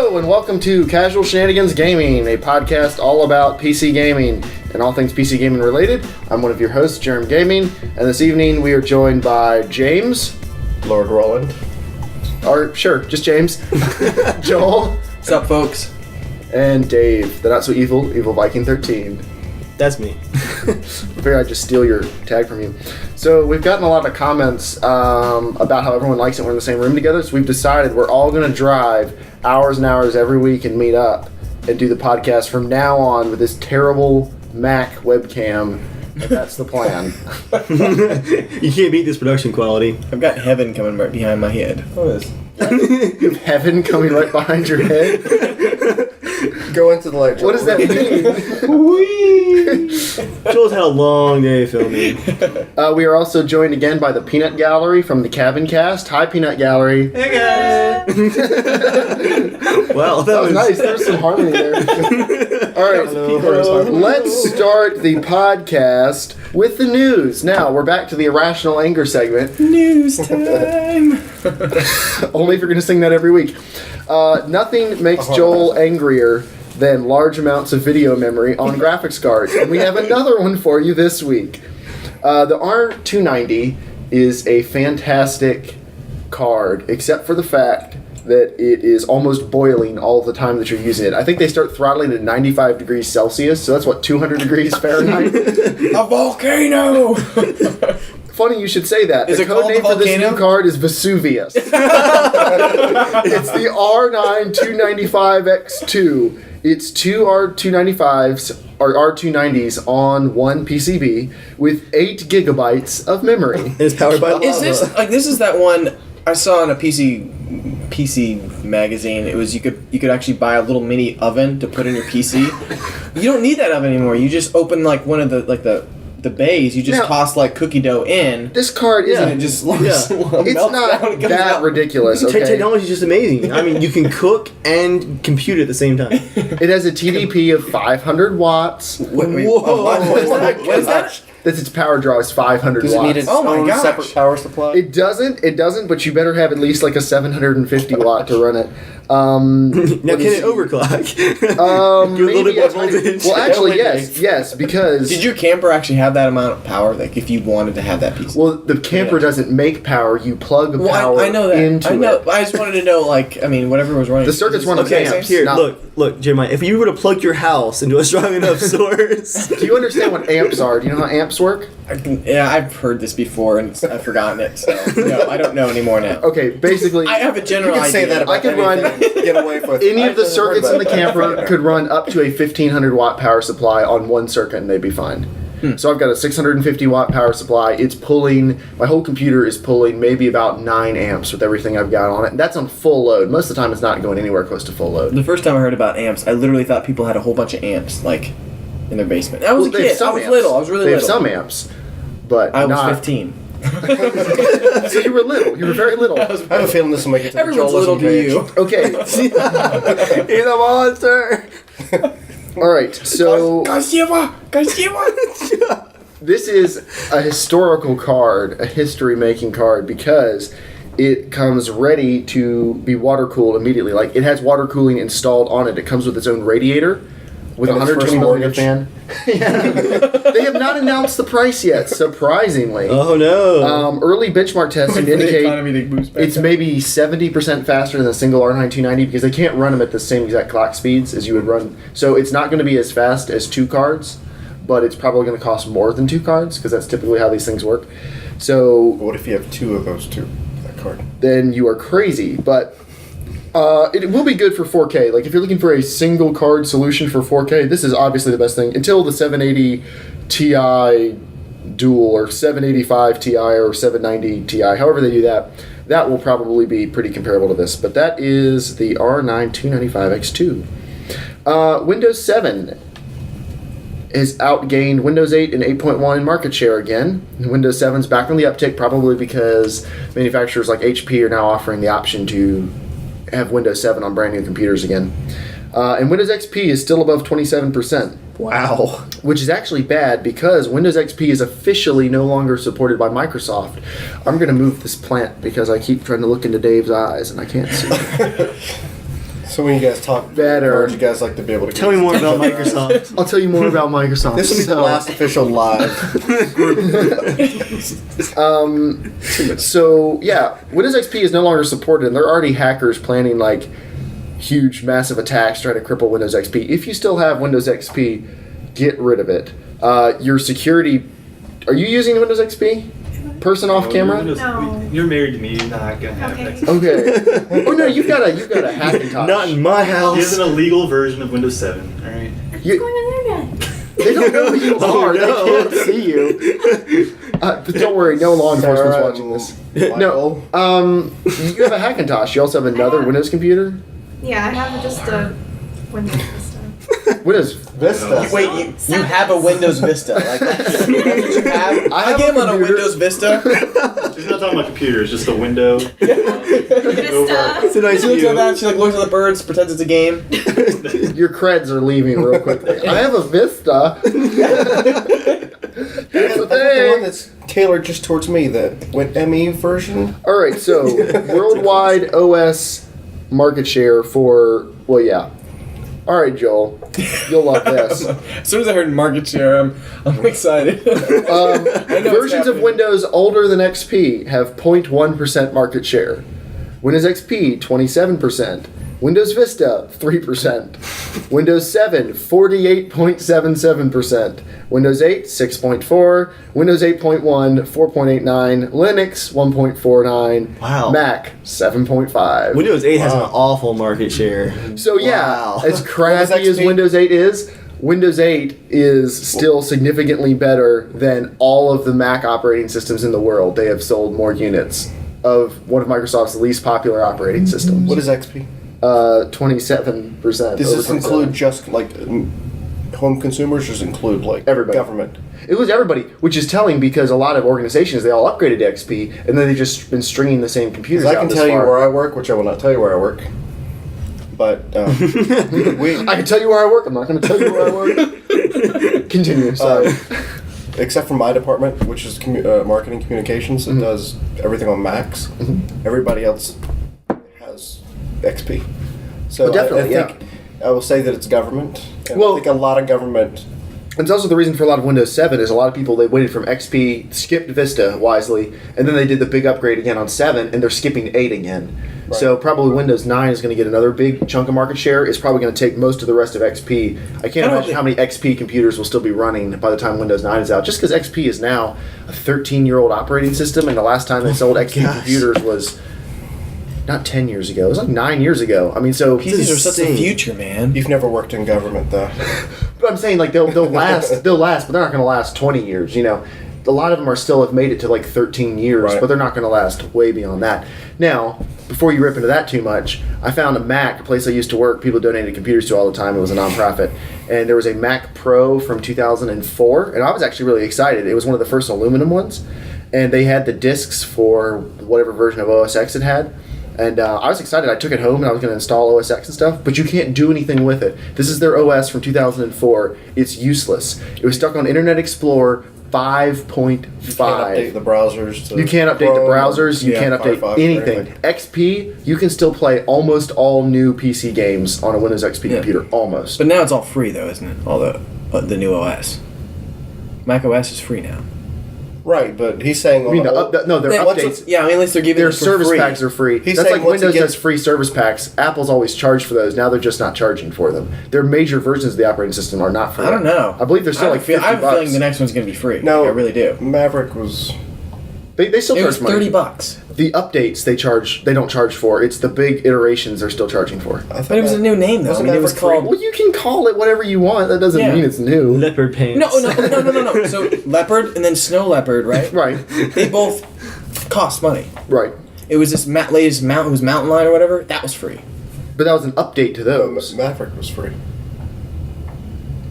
Hello and welcome to Casual Shenanigans Gaming, a podcast all about PC gaming and all things PC gaming related. I'm one of your hosts, JERMgaming, and this evening we are joined by James. Lord Roland. Or, sure, just James. Joel. What's up, folks? And Dave, the not so evil Viking 13. That's me. I figured I'd just steal your tag from you. So we've gotten a lot of comments about how everyone likes it when we're in the same room together, so we've decided we're all going to drive hours and hours every week and meet up and do the podcast from now on with this terrible Mac webcam. That's the plan. You can't beat this production quality. I've got heaven coming right behind my head. What is? You have heaven coming right behind your head? Go into the light. What does that mean? Whee! Joel's had a long day filming. We are also joined again by the Peanut Gallery from the Cabin Cast. Hi, Peanut Gallery. Hey, guys! Well, That was nice. There was some harmony there. All right, let's start the podcast with the news. Now, we're back to the irrational anger segment. News time! Only if you're going to sing that every week. Nothing makes Joel angrier than large amounts of video memory on graphics cards. And we have another one for you this week. The R290 is a fantastic card, except for the fact that it is almost boiling all the time that you're using it. I think they start throttling at 95 degrees Celsius, so that's what, 200 degrees Fahrenheit? A volcano! Funny you should say that. Is the it code called name the for this volcano? new card is Vesuvius. It's the R9 295X2. It's two R295s or R290s on one PCB with 8 gigabytes of memory. It's powered by lava. Is this is that one I saw in a PC magazine? It was you could actually buy a little mini oven to put in your PC. You don't need that oven anymore. You just open like one of the bays. You just toss like cookie dough in. This card isn't. And it just It's not that ridiculous. Okay? Technology is just amazing. I mean, you can cook and compute at the same time. It has a TDP of 500 watts. What is that? What is that? That's its power draw is 500 Does it watts. need its Oh my own gosh. separate power supply? It doesn't, but you better have at least like a 750 watt to run it. Now, can it overclock? Give a little bit more voltage. Well, actually, yes, because... Did your camper actually have that amount of power? Like, if you wanted to have that PC? Well, the camper doesn't make power. You plug power I know that. into I know. it. I just wanted to know, like, I mean, whatever was running. The circuits run on Okay, amps. here, not- look, Jeremiah. If you were to plug your house into a strong enough source, Do you understand what amps are? Do you know how amps work? Yeah, I've heard this before and I've forgotten it. So no, I don't know anymore now. Okay, basically... I have a You general can idea. say that about I could run- anything. Get away with Any of the I've circuits heard in the about camper could run up to a 1500 watt power supply on one circuit and they'd be fine. So I've got a 650 watt power supply. It's pulling, my whole computer is pulling maybe about 9 amps with everything I've got on it. And that's on full load. Most of the time it's not going anywhere close to full load. The first time I heard about amps, I literally thought people had a whole bunch of amps, like, in their basement. I was a They have kid. some I was amps. little. I was really They little. have some amps, but I was not... 15. So you were little. You were very little. I have a feeling this will make it to Everyone's the Joel little to page. you. Okay. he's a monster. All right. So Kashiwa! this is a historical card, a history-making card, because it comes ready to be water-cooled immediately. Like, it has water cooling installed on it. It comes with its own radiator with a And its 120 first millimeter mortgage. fan. Yeah. They have not announced the price yet, surprisingly. Oh no. Early benchmark testing The indicate economy, they boost back it's up. maybe 70% faster than a single R9 290 because they can't run them at the same exact clock speeds as you would run. So it's not going to be as fast as 2 cards, but it's probably going to cost more than 2 cards because that's typically how these things work. So What if you have 2 of those two? That card. then you are crazy. But it will be good for 4K. Like, if you're looking for a single card solution for 4K, this is obviously the best thing. Until the 780 Ti dual or 785 Ti or 790 Ti, however they do that, that will probably be pretty comparable to this. But that is the R9 295X2. Windows 7 has outgained Windows 8 and 8.1 in market share again. Windows 7's back on the uptick, probably because manufacturers like HP are now offering the option to have Windows 7 on brand new computers again. And Windows XP is still above 27%. Wow. Which is actually bad because Windows XP is officially no longer supported by Microsoft. I'm going to move this plant because I keep trying to look into Dave's eyes and I can't see. So when you guys talk Better. cards, you guys like to be able to Tell me more about Microsoft. I'll tell you more about Microsoft. This will be the last official live. So yeah, Windows XP is no longer supported, and there are already hackers planning like huge, massive attacks trying to cripple Windows XP. If you still have Windows XP, get rid of it. Your security. Are you using Windows XP? Person off camera? No. You're married to me. You're not gonna have Okay. X. Okay. Oh no, you've got a Hackintosh. Not in my He has house. an illegal version of Windows 7. All right. What's You- going on there again? They don't know who you Oh, are. no. They can't see you. But don't worry, no law enforcement's Sarah watching this. and No. You have a Hackintosh. You also have another Windows computer. Yeah, I have just a Windows Vista. Windows. Vista. Wait, you have a Windows Vista? Like that's what you have? I have get him a on a computer. Windows Vista. She's not talking about computers, just a window. Vista. It's a nice She looks view. at that. She like looks at the birds, pretends it's a game. Your creds are leaving real quickly. I have a Vista. That's the I got the one thing. that's tailored just towards me, the ME version. All right, so worldwide OS market share for yeah. All right, Joel, you'll love this. As soon as I heard market share, I'm excited. I know what's Versions of happening. Windows older than XP have 0.1% market share. Windows XP 27%. Windows Vista 3%. Windows 7 48.77%. Windows 8 6.4. Windows 8.1 4.89. Linux 1.49. Wow. Mac 7.5. Windows 8 has an awful market share. So yeah, Wow. as crappy as XP? Windows 8 is, Windows 8 is still significantly better than all of the Mac operating systems in the world. They have sold more units of one of Microsoft's least popular operating systems. What is XP? 27%. Does over this 27. include just like home consumers, or does it include like Everybody. government? It was everybody, which is telling because a lot of organizations, they all upgraded to XP, and then they just been stringing the same computers Because I out can this tell you far. where I work, which I will not tell you where I work. But I can tell you where I work. I'm not going to tell you where I work. Continue. Sorry. except for my department, which is marketing communications, that does everything on Macs. Everybody else has XP. So Oh, definitely, I think I will say that it's government. And Well- I think a lot of government. It's also the reason for a lot of Windows 7 is a lot of people, they waited from XP, skipped Vista wisely, and then they did the big upgrade again on 7, and they're skipping 8 again. Right. So probably Windows 9 is going to get another big chunk of market share. It's probably going to take most of the rest of XP. I can't imagine how many XP computers will still be running by the time Windows 9 is out, just because XP is now a 13-year-old operating system, and the last time they sold XP gosh. computers was not 10 years ago. It was like 9 years ago. I mean, so... PCs are such the insane. future, man. You've never worked in government, though. But I'm saying like they'll last, but they're not going to last 20 years. You know, a lot of them are still have made it to like 13 years, Right. but they're not going to last way beyond that. Now, before you rip into that too much, I found a Mac, a place I used to work. People donated computers to all the time. It was a nonprofit, and there was a Mac Pro from 2004, and I was actually really excited. It was one of the first aluminum ones, and they had the discs for whatever version of OS X it had. And I was excited. I took it home and I was going to install OS X and stuff, but you can't do anything with it. This is their OS from 2004. It's useless. It was stuck on Internet Explorer 5.5. You can't update the browsers. To You can't update the Chrome, browsers. You yeah, can't update Firefox or anything. XP, you can still play almost all new PC games on a Windows XP computer. Almost. But now it's all free, though, isn't it? All the new OS. Mac OS is free now. Right, but he's saying... I mean, their Yeah, updates. Yeah, I mean, at least they're giving Their it for service free. packs are free. He's That's saying like once Windows again- does free service packs. Apple's always charged for those. Now they're just not charging for them. Their major versions of the operating system are not free. I don't know. I believe they're still like 50 I have a bucks. feeling the next one's going to be free. No, I really do. Maverick was... They still It charge was money. $30. The updates they don't charge for. It's the big iterations they're still charging for. I thought But it was a new name, though. I Wasn't mean, it was Maverick free? called... Well, you can call it whatever you want. That doesn't Yeah. mean it's new. Leopard pants. No. So Leopard and then Snow Leopard, right? Right. They both cost money. Right. It was this latest Mountain, it was Mountain Lion or whatever. That was free. But that was an update to those. Maverick was free.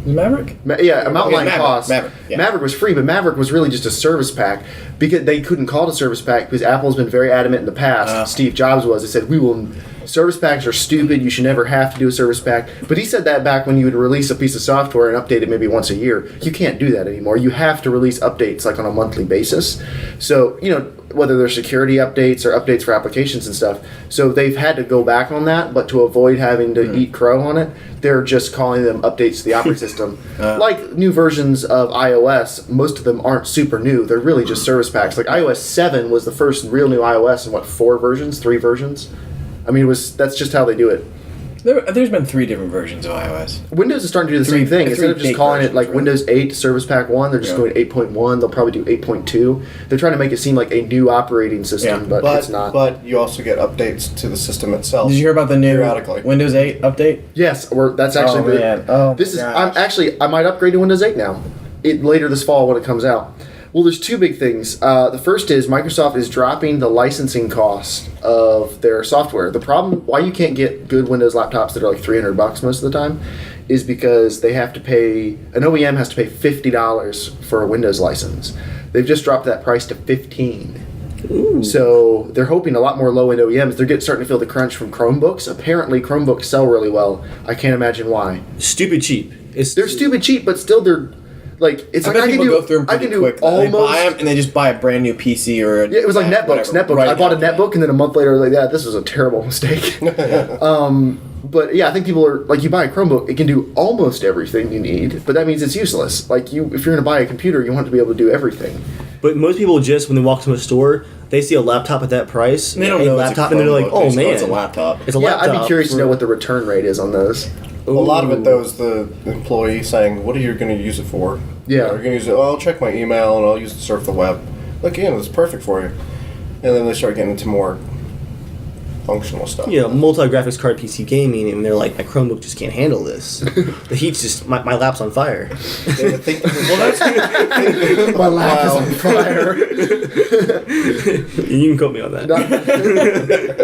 Was Maverick? Yeah, a Mountain Lion Maverick, cost. Maverick, yeah. Maverick was free, but Maverick was really just a service pack because they couldn't call it a service pack because Apple's been very adamant in the past. Steve Jobs was. They said we will service packs are stupid. You should never have to do a service pack. But he said that back when you would release a piece of software and update it maybe once a year. You can't do that anymore. You have to release updates like on a monthly basis. So, whether they're security updates or updates for applications and stuff. So they've had to go back on that, but to avoid having to eat crow on it, they're just calling them updates to the operating system. Like new versions of iOS, most of them aren't super new. They're really just service packs. Like iOS 7 was the first real new iOS in 3 versions? I mean, that's just how they do it. There's been 3 different versions of iOS. Windows is starting to do the same thing. Instead of just calling it like right? Windows 8 Service Pack 1, they're just going 8.1. They'll probably do 8.2. They're trying to make it seem like a new operating system, but it's not. But you also get updates to the system itself. Did you hear about the new periodically. Windows 8 update? Yes, that's actually I might upgrade to Windows 8 now. Later this fall when it comes out. Well, there's 2 big things. The first is Microsoft is dropping the licensing cost of their software. The problem why you can't get good Windows laptops that are like $300 most of the time is because they have to pay, an OEM has to pay $50 for a Windows license. They've just dropped that price to $15. Ooh. So they're hoping a lot more low-end OEMs. They're starting to feel the crunch from Chromebooks. Apparently, Chromebooks sell really well. I can't imagine why. Stupid cheap. They're stupid cheap, but still they're like it's I like bet people go through them pretty quick. They buy them and they just buy a brand new PC or it was like netbooks. Right, I bought a netbook and then a month later I was like, yeah, this was a terrible mistake. But yeah, I think people are like, you buy a Chromebook, it can do almost everything you need, but that means it's useless. Like if you're going to buy a computer, you want it to be able to do everything. But most people just, when they walk to a store, they see a laptop at that price, they don't know laptop, and they're like, "Oh man, it's a laptop." It's a laptop. I'd be curious to know what the return rate is on those. A lot of it, though, is the employee saying, "What are you going to use it for?" Yeah, you're going to use it. Oh, I'll check my email and I'll use it to surf the web. Like, it's perfect for you. And then they start getting into more functional stuff. Multi-graphics card PC gaming, and they're like, my Chromebook just can't handle this. The heat's just, my lap's on fire. My lap is on fire. You can quote me on that.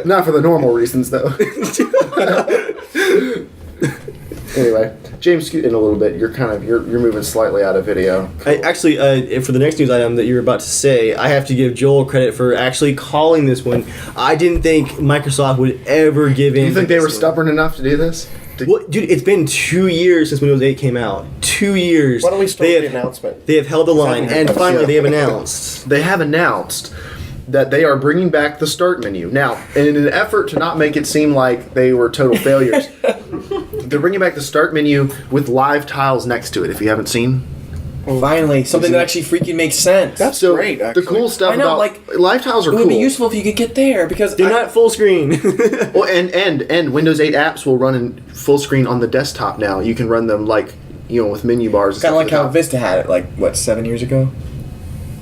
Not for the normal reasons, though. Anyway, James, scoot in a little bit. You're moving slightly out of video. Cool. Actually, for the next news item that you're about to say, I have to give Joel credit for actually calling this one. I didn't think Microsoft would ever give in. You think they were stubborn enough to do this? Well, dude, it's been 2 years since Windows 8 came out. 2 years. Why don't we start the announcement? They have held the line, and finally they have announced. They have announced that they are bringing back the start menu. Now, in an effort to not make it seem like they were total failures, they're bringing back the start menu with live tiles next to it, if you haven't seen. Finally, something that actually freaking makes sense. That's so great, actually. The cool stuff about live tiles are cool. It would be useful if you could get there, because they're not full screen. Well, and Windows 8 apps will run in full screen on the desktop now. You can run them with menu bars. Kind of like how Vista had it, 7 years ago?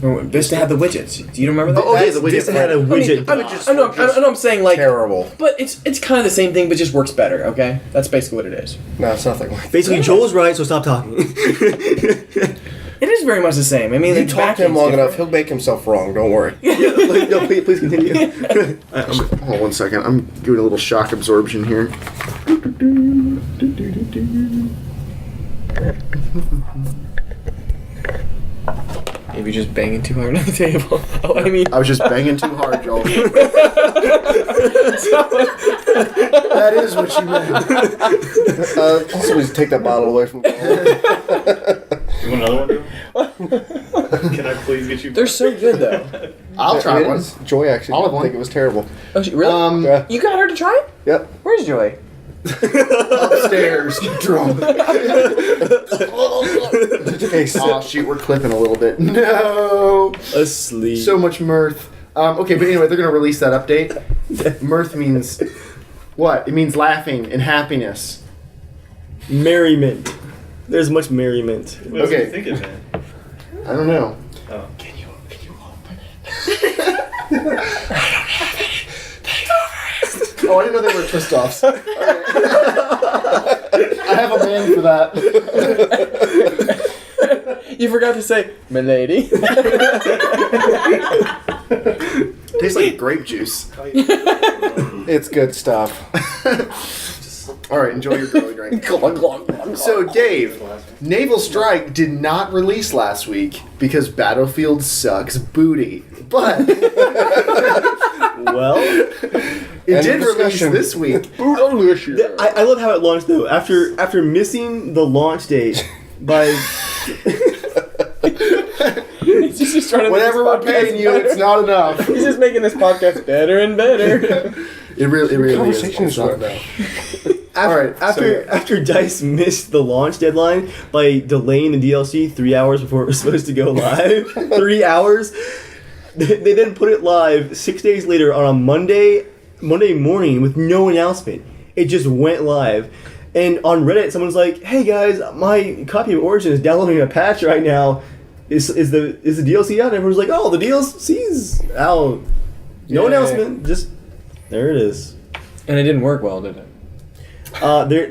Vista had the widgets. Do you remember that? Oh, yeah, the widget. Vista had a widget. I know I'm saying terrible. But it's kind of the same thing, but just works better, okay? That's basically what it is. No, it's nothing like that. Basically, Joel's right, so stop talking. It is very much the same. I mean, you talk to him long enough, he'll make himself wrong. Don't worry. No, please continue. Hold on 1 second. I'm doing a little shock absorption here. Maybe just banging too hard on the table. Oh, I was just banging too hard, Joel. That is what you meant. Somebody's take that bottle away from me. You want another one? Can I please get you? They're so good, though. I'll try one. Joy actually I'll have didn't one. think it was terrible. Oh, really? Yeah. You got her to try it? Yep. Where's Joy? Upstairs, drunk. Okay, Oh shoot, we're clipping a little bit. No. Asleep. So much mirth. Okay, but anyway, they're gonna release that update. Mirth means what? It means laughing and happiness. Merriment. There's much merriment. What Okay. are you thinking, man? I don't know. Oh. Can you open it? Oh, I didn't know they were twist offs. I have a man for that. You forgot to say, "Milady." Tastes like grape juice. it's good stuff. All right, enjoy your girly drink. So, Dave, Naval Strike did not release last week because Battlefield sucks booty. But Well, It End did of release discussion. this week. I love how it launched though. After missing the launch date by He's just trying to Whatever we're paying you, it's not enough. He's just making this podcast better and better. It really is. Conversation It's is not right. enough. after DICE missed the launch deadline by delaying the DLC 3 hours before it was supposed to go live. 3 hours. They then put it live 6 days later on a Monday morning with no announcement. It just went live. And on Reddit, someone's like, "Hey guys, my copy of Origin is downloading a patch right now. Is the DLC out?" And everyone's like, "Oh, the DLC's out." No Yay. announcement. Just there it is. And it didn't work well, did it?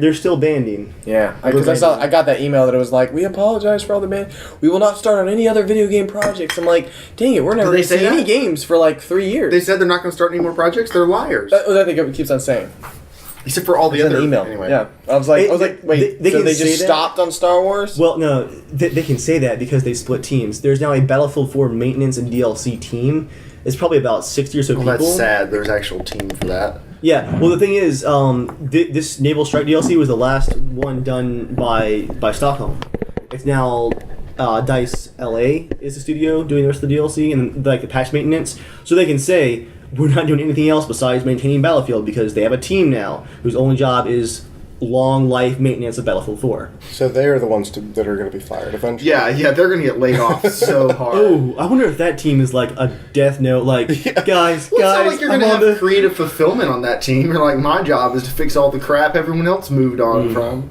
They're still banding. Yeah, because I got that email that it was like, "We apologize for all the ban. We will not start on any other video game projects." I'm like, "Dang it, we're never Did they going to see say any that? games for like 3 years." They said they're not going to start any more projects. They're liars. That's what I think it keeps on saying. Except for all the It's in other the email. Anyway. Yeah, I was like, wait, they so can they say just that? stopped on Star Wars? Well, no, they can say that because they split teams. There's now a Battlefield 4 maintenance and DLC team. It's probably about 60 or so Well, people. that's sad. There's an actual team for that. Yeah. Well, the thing is, this Naval Strike DLC was the last one done by Stockholm. It's now DICE LA is the studio doing the rest of the DLC and like the patch maintenance, so they can say we're not doing anything else besides maintaining Battlefield because they have a team now whose only job is long life maintenance of Battlefield 4. So they are the ones that are going to be fired eventually. Yeah, they're going to get laid off so hard. Oh, I wonder if that team is like a death note. Like, guys, Well, it's not like you're going to I'm have on the- creative fulfillment on that team. You're like, my job is to fix all the crap everyone else moved on from.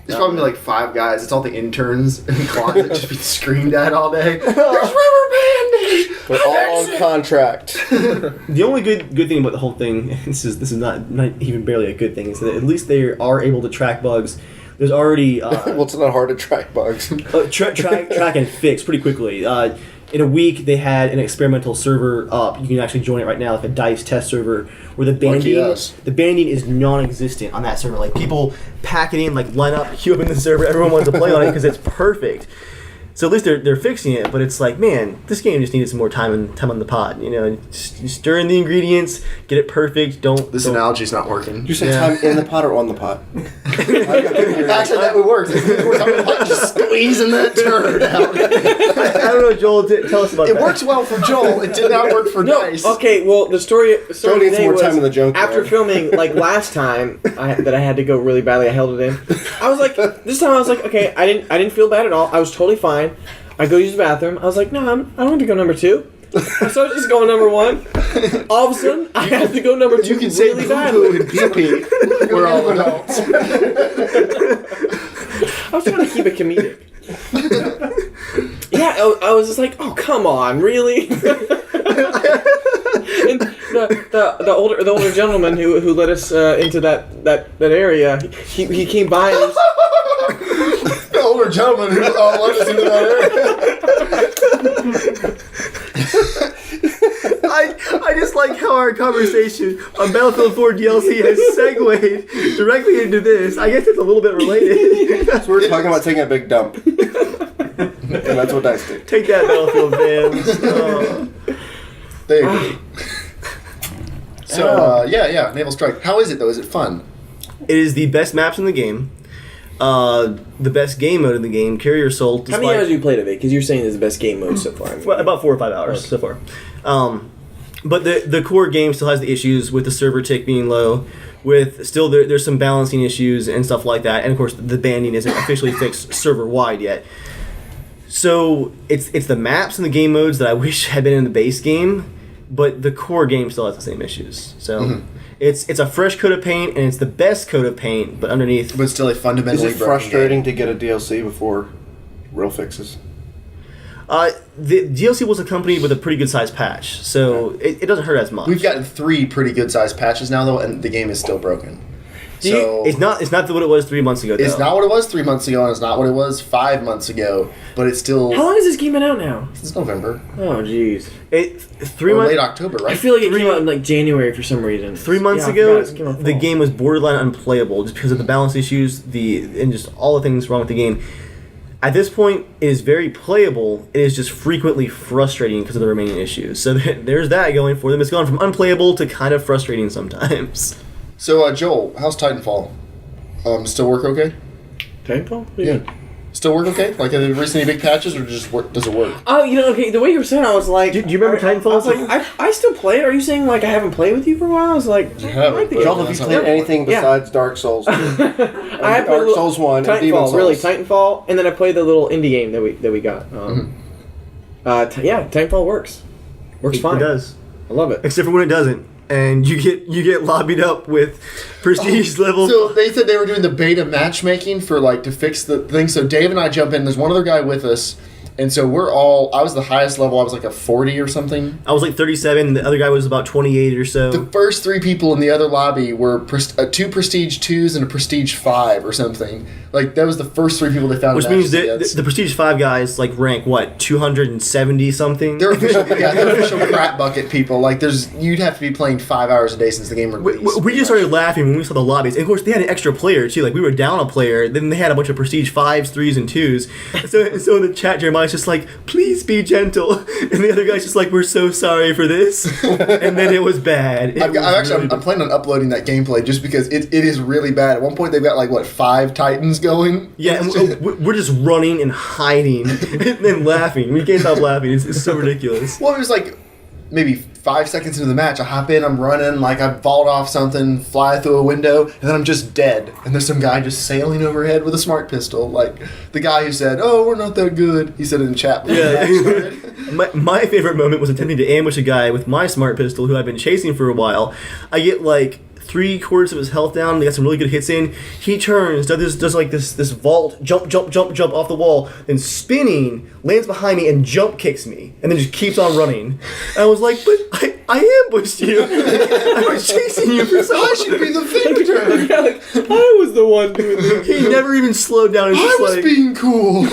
There's probably like 5 guys. It's all the interns in the closet just be screamed at all day. There's rubber banding! They're all on contract. The only good thing about the whole thing, this is not even barely a good thing, is that at least they are able to track bugs. There's already Well, it's not hard to track bugs. track and fix pretty quickly. In a week, they had an experimental server up. You can actually join it right now, like a DICE test server, where Lucky us. the banding is non-existent on that server. Like people pack it in, like line up, queue up in the server. Everyone wants to play on it because it's perfect. So at least they're fixing it, but it's like, man, this game just needed some more time on the pot. You know, just stir in the ingredients, get it perfect. This analogy's not working. You say time in the pot or on the pot? Actually, that would work. We're talking about just squeezing that turd out. I don't know, Joel. Tell us about that. It works well for Joel. It did not work for Dice. Okay, well, the story needs some today more was time in the junkyard. after filming, like last time that I had to go really badly, I held it in. I was like, this time I was like, okay, I didn't feel bad at all. I was totally fine. I go use the bathroom. I was like, no, I don't have to go number 2. So I was just going number 1. All of a sudden, I have to go number 2 You can say really poo badly. and pee-pee. We're all adults. I was trying to keep it comedic. Yeah, I was just like, oh, come on, really? And the older gentleman who led us into that area, he came by and was, The older gentleman who led us into that area. I just like how our conversation on Battlefield 4 DLC has segued directly into this. I guess it's a little bit related. So we're talking about taking a big dump. And that's what DICE did. Take that, Battlefield fans. Oh. There you go. So, yeah, Naval Strike. How is it, though? Is it fun? It is the best maps in the game. The best game mode in the game. Carrier Assault. how many hours have you played of it? Because you're saying it's the best game mode so far. I mean. Well, about 4 or 5 hours so far. But the core game still has the issues with the server tick being low. With still there's some balancing issues and stuff like that. And of course the banding isn't officially fixed server wide yet. So it's the maps and the game modes that I wish had been in the base game, but the core game still has the same issues. So it's a fresh coat of paint and it's the best coat of paint, but underneath. But still a Is fundamentally it broken frustrating game. to get a DLC before real fixes? The DLC was accompanied with a pretty good sized patch, so it doesn't hurt as much. We've gotten 3 pretty good-sized patches now, though, and the game is still broken. So It's not what it was 3 months ago. Though. it's not what it was 3 months ago, and it's not what it was 5 months ago, but it's still... How long has this game been out now? It's November. Oh, jeez. Or late October, right? I feel like it came out in like January for some reason. 3 months Yeah, I ago, forgot it came out the fall. game was borderline unplayable just because of the balance issues, and just all the things wrong with the game. At this point, it is very playable. It is just frequently frustrating because of the remaining issues. So there's that going for them. It's gone from unplayable to kind of frustrating sometimes. So, Joel, how's Titanfall? Still work okay? Titanfall? Yeah. Still work okay? Like, have there recently any big patches, or just does it work? Oh, okay, the way you were saying, I was like... Do you remember Titanfall? I was like, I still play it. Are you saying, like, I haven't played with you for a while? I was like... You haven't, but Joel, have you played anything besides Dark Souls? I have Dark Souls 1 and Demon Titanfall, Souls. really, Titanfall, and then I played the little indie game that we got. Titanfall works. Works fine. It does. I love it. Except for when it doesn't. And you get lobbied up with prestige level. So they said they were doing the beta matchmaking for to fix the thing. So Dave and I jump in. There's one other guy with us, and so I was the highest level. I was like a 40 or something. I was like 37. The other guy was about 28 or so. The first 3 people in the other lobby were 2 prestige 2s and a prestige 5 or something. Like that was the first 3 people they found. Which means the prestige 5 guys rank what 270 something. They're official crap bucket people. Like you'd have to be playing 5 hours a day since the game released. We just started laughing when we saw the lobbies. And of course, they had an extra player too. Like we were down a player, then they had a bunch of prestige 5s, 3s, and 2s. So in the chat, Jeremiah's just like, "Please be gentle," and the other guy's just like, "We're so sorry for this." And then it was bad. I'm planning on uploading that gameplay just because it is really bad. At one point, they've got 5 Titans going. Yeah, and we're just running and hiding and then laughing. We can't stop laughing. It's so ridiculous. Well, it was maybe 5 seconds into the match, I hop in, I'm running, I vault off something, fly through a window, and then I'm just dead. And there's some guy just sailing overhead with a smart pistol. Like, the guy who said, "Oh, we're not that good," he said it in chat. Yeah. my favorite moment was attempting to ambush a guy with my smart pistol who I've been chasing for a while. I get 3/4 of his health down. They got some really good hits in. He turns, does this vault, jump off the wall, then spinning, lands behind me and jump kicks me, and then just keeps on running. And I was like, "But I ambushed you. I was chasing you for so long. I should be the victor." I was the one doing this. He never even slowed down. I was being cool.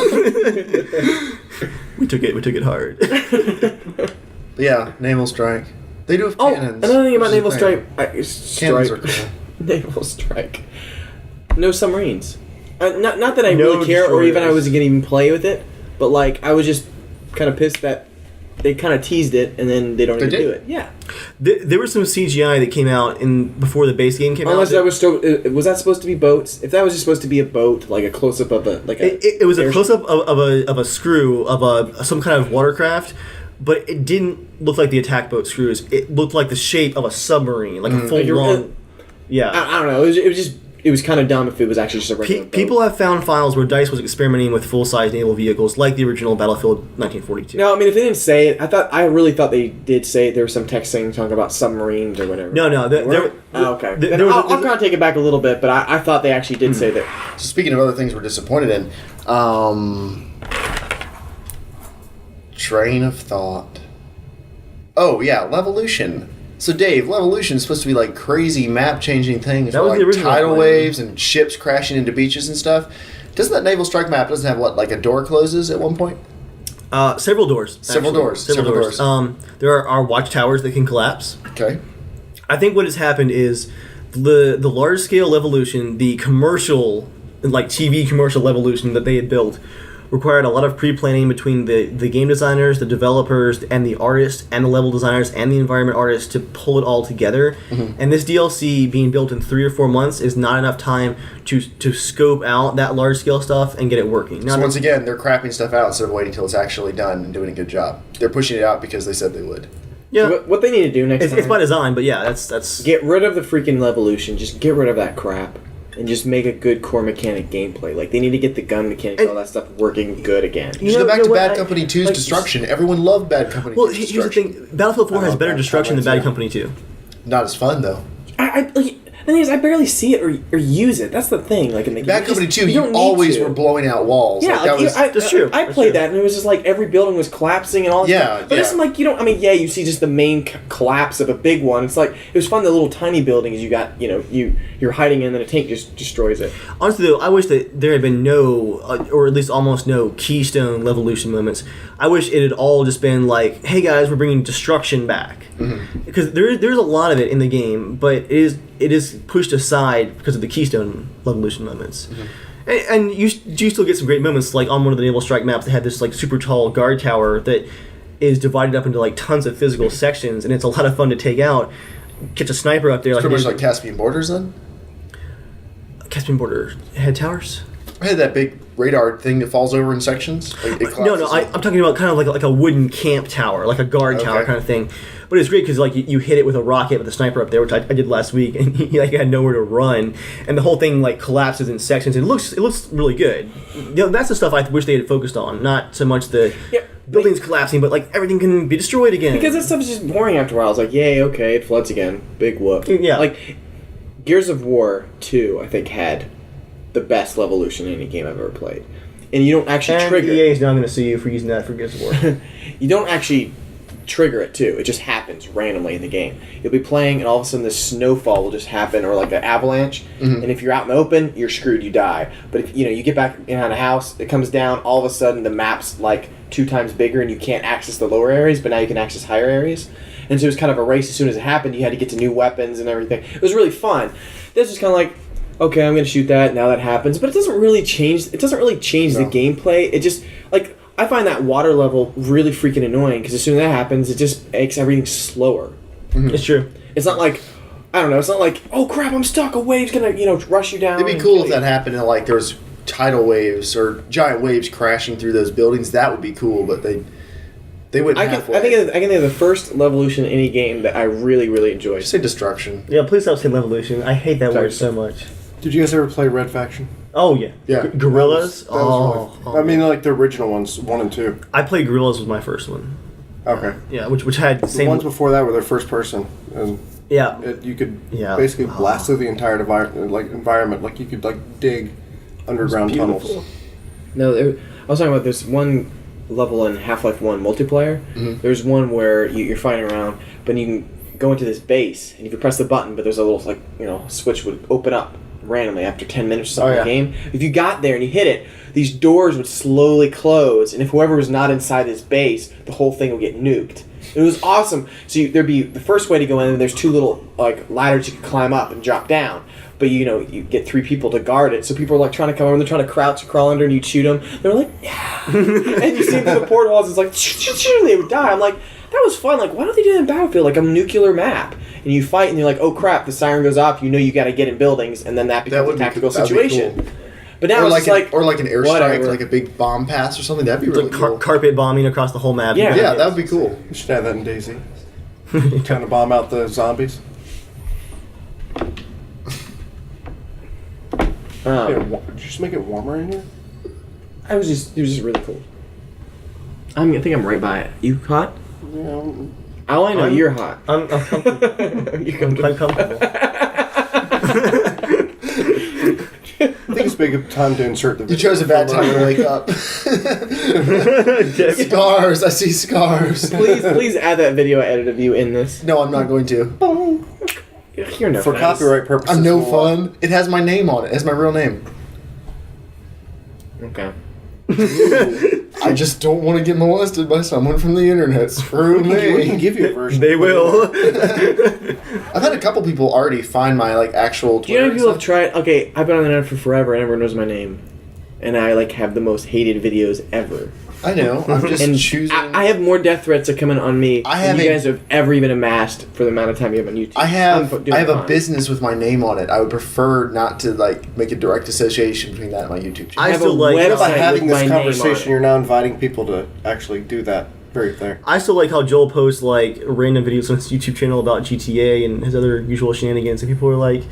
We took it hard. But yeah, Naval Strike. They do have cannons. Another thing about Naval Strike. Cannons are cool. Naval Strike. No submarines. Not that I No really care, or even I destroyers. was going to even play with it, but I was just kind of pissed that they kind of teased it and then they don't even do it. Yeah. There was some CGI that came out before the base game came out. Unless that was that supposed to be boats? If that was just supposed to be a boat, like a close up of It was a close up of a screw of some kind of watercraft. But it didn't look like the attack boat screws. It looked like the shape of a submarine, like a full long. Yeah, I don't know. It was kind of dumb if it was actually just a regular boat. People have found files where DICE was experimenting with full-size naval vehicles, like the original Battlefield 1942. No, I mean if they didn't say it, I really thought they did say it. There was some text saying talking about submarines or whatever. No. Okay. I'll kind of take it back a little bit, but I thought they actually did say that. So speaking of other things we're disappointed in, train of thought. Oh yeah, Levolution. So Dave, Levolution is supposed to be crazy map-changing things. That was the original tidal plan. waves and ships crashing into beaches and stuff. Doesn't that Naval Strike map have a door closes at one point? Several doors. Several doors. There are watchtowers that can collapse. Okay. I think what has happened is the large-scale Levolution, the commercial, TV commercial Levolution that they had built, required a lot of pre-planning between the game designers, the developers, and the artists, and the level designers, and the environment artists to pull it all together. Mm-hmm. And this DLC being built in 3 or 4 months is not enough time to scope out that large-scale stuff and get it working. So once again, they're crapping stuff out instead of waiting until it's actually done and doing a good job. They're pushing it out because they said they would. Yeah, what they need to do next time... It's by design, but yeah, that's... Get rid of the freaking Levolution. Just get rid of that crap. And just make a good core mechanic gameplay. They need to get the gun mechanics, all that stuff working good again. You should go back to Bad Company 2's destruction. Everyone loved Bad Company 2's destruction. Here's the thing. Battlefield 4 has better destruction than Bad Company 2. Not as fun, though. The thing is, I barely see it or use it. That's the thing. In the Bad Company 2, you always were blowing out walls. Yeah, that's true. I played that, and it was just every building was collapsing and all that stuff. But this is you see just the main collapse of a big one. It's it was fun, the little tiny buildings you got, you're hiding in, and then a tank just destroys it. Honestly, though, I wish that there had been no, or at least almost no, keystone Levolution moments. I wish it had all just been hey guys, we're bringing destruction back. Mm-hmm. Because there's a lot of it in the game, but it is pushed aside because of the keystone Levolution moments. Mm-hmm. And you still get some great moments, like on one of the Naval Strike maps, they had this like super tall guard tower that is divided up into like tons of physical sections, and it's a lot of fun to take out. Catch a sniper up there. It's pretty much like Caspian Borders then? Caspian Border head towers? I had that big radar thing that falls over in sections. Like, it No, collapses. I'm talking about kind of like a wooden camp tower, like a guard tower Okay. kind of thing. But it's great because like you hit it with a rocket with a sniper up there, which I did last week, and he like had nowhere to run, and the whole thing like collapses in sections. It looks really good. You know, that's the stuff I wish they had focused on, not so much the buildings collapsing, but like everything can be destroyed again. Because that stuff is just boring after a while. It's like, yay, okay, it floods again. Big whoop. Yeah. Like, Gears of War 2, I think, had the best Levolution in any game I've ever played. And you don't actually trigger EA it. is now going to sue you for using that for Gears of War. You don't actually trigger it, too. It just happens randomly in the game. You'll be playing, and all of a sudden this snowfall will just happen, or like an avalanche. Mm-hmm. And if you're out in the open, you're screwed. You die. But if you get back behind a house, it comes down. All of a sudden, the map's like 2 times bigger, and you can't access the lower areas, but now you can access higher areas. And so it was kind of a race. As soon as it happened, you had to get to new weapons and everything. It was really fun. This was kind of like, okay, I'm going to shoot that. Now that happens, but it doesn't really change. It doesn't really change the gameplay. It just like. I find that water level really freaking annoying because as soon as that happens, it just makes everything slower. It's true. It's not like, I don't know, it's not like, oh crap, I'm stuck, a wave's gonna, rush you down. It'd be cool if that happened and like there was tidal waves or giant waves crashing through those buildings. That would be cool, but they wouldn't I halfway. think of the first Levolution in any game that I really, really enjoyed. Just say destruction. Yeah, please stop saying Levolution. I hate that word so much. Did you guys ever play Red Faction? Oh, yeah. Yeah. Gorillas? That was really, I mean, like the original ones, 1 and 2. I played Gorillas was my first one. Okay. Yeah, which had the The same... ones before that were their first person, and Yeah. you could Yeah. basically blast through the entire environment. Like you could dig underground tunnels. No, I was talking about this one level in Half-Life 1 multiplayer. Mm-hmm. There's one where you're fighting around, but you can go into this base, and if you press the button, but there's a little, switch would open up randomly after 10 minutes or something in the game. If you got there and you hit it, these doors would slowly close, and if whoever was not inside this base, the whole thing would get nuked. It was awesome. So there'd be the first way to go in, and there's 2 little ladders you could climb up and drop down. But you get 3 people to guard it. So people are trying to come over, and they're trying to crouch, crawl under, and you shoot them. They're like, yeah. And you see through the portholes, it's like, they would die. I'm like, that was fun. Like, why don't they do that in Battlefield? Like a nuclear map. And you fight, and you're like, oh crap, the siren goes off. You got to get in buildings, and then that becomes a tactical situation. Cool. But now Or it's like an airstrike, whatever. like a big bomb pass or something. That'd be really cool. Carpet bombing across the whole map. Yeah. Yeah, that would be cool. You should have that in DayZ. Trying to bomb out the zombies. Did you just make it warmer in here? It was just really cool. I think I'm right by it. You hot? Yeah. All I know, you're hot. I'm comfortable. I'm quite comfortable. I think it's a big time to insert the You video. chose a bad time to wake up. Scars. I see scars. Please add that video edit of you in this. No, I'm not going to. You're no For fun. copyright purposes. I'm no we'll- fun. It has my name on it. It has my real name. Okay. I just don't want to get molested by someone from the internet. Screw We can me. give you a version. They will. I've had a couple people already find my actual Do you know Twitter. how people have tried? Okay, I've been on the internet for forever, and everyone knows my name, and I have the most hated videos ever. I know. I'm just And choosing. I have more death threats that come in on me I than have you a- guys have ever even amassed for the amount of time you have on YouTube. I have I'm doing a fine. business with my name on it. I would prefer not to make a direct association between that and my YouTube channel. I have still a like website By having with this my name on conversation, it. you're now inviting people to actually do that. Very clear. I still like how Joel posts random videos on his YouTube channel about GTA and his other usual shenanigans, and people are like,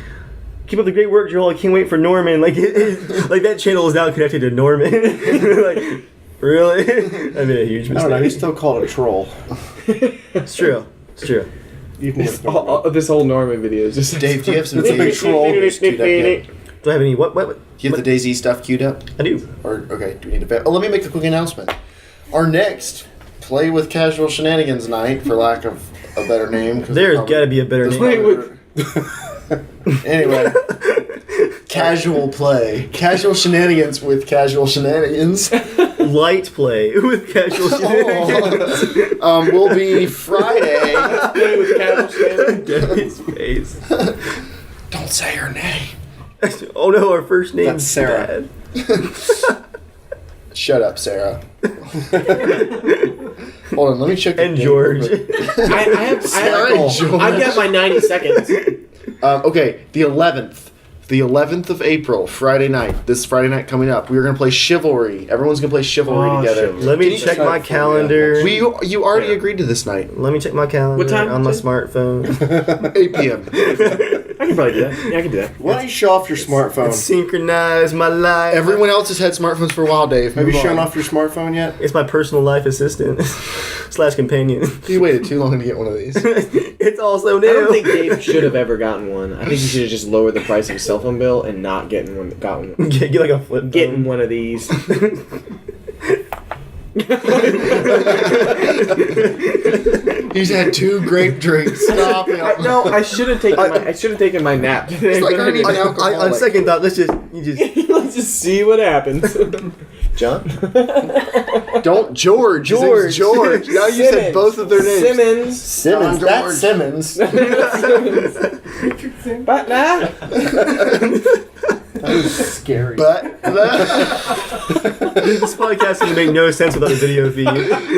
"Keep up the great work, Joel. I can't wait for Norman." That channel is now connected to Norman. Really? I made a huge I mistake. don't know. He's still called a troll. It's true. It's true. Even with This whole Norman video is just Dave, do you have some It's a big DayZ troll. videos queued up yet? Do I have any? What? Do you have the DayZ stuff queued up? I do. Or okay, do we need to? Let me make a quick announcement. Our next Play with Casual Shenanigans night, for lack of a better name. 'cause There's probably- got to be a better There's name. probably- Anyway, casual play, casual shenanigans with casual shenanigans. Light play with casual shenanigans. Will be Friday. with casual Debbie's face. Don't say her name. Oh no, our first name That's is Sarah. bad. Shut up, Sarah. Hold on, let me check. The And date George. I've got my 90 seconds. Okay, the 11th. The 11th of April, Friday night. This Friday night coming up. We're going to play Chivalry. Everyone's going to play Chivalry together. Chivalry. Let me Can you check decide my for me? calendar. You already agreed to this night. Let me check my calendar What time? on my smartphone. 8 p.m. I can probably do that. Yeah, I can do that. Why don't you show off your smartphone? Synchronize my life. Everyone else has had smartphones for a while, Dave. Have you Move shown on. off your smartphone yet? It's my personal life assistant / companion. You waited too long to get one of these. It's also I new. don't think Dave should have ever gotten one. I think he should have just lowered the price of his cell phone bill and not gotten one. Get like a flip. Getting phone. one of these. He's had 2 grape drinks. Stop it. No, I should have taken my nap today. It's like but I need an anyway. alcoholic. On second thought, let's just Let's just see what happens. John? Don't George. His name's George. Now you said both of their names. Simmons. Simmons. That's Simmons. But nah. That was scary. But this podcast would make no sense without a video feed.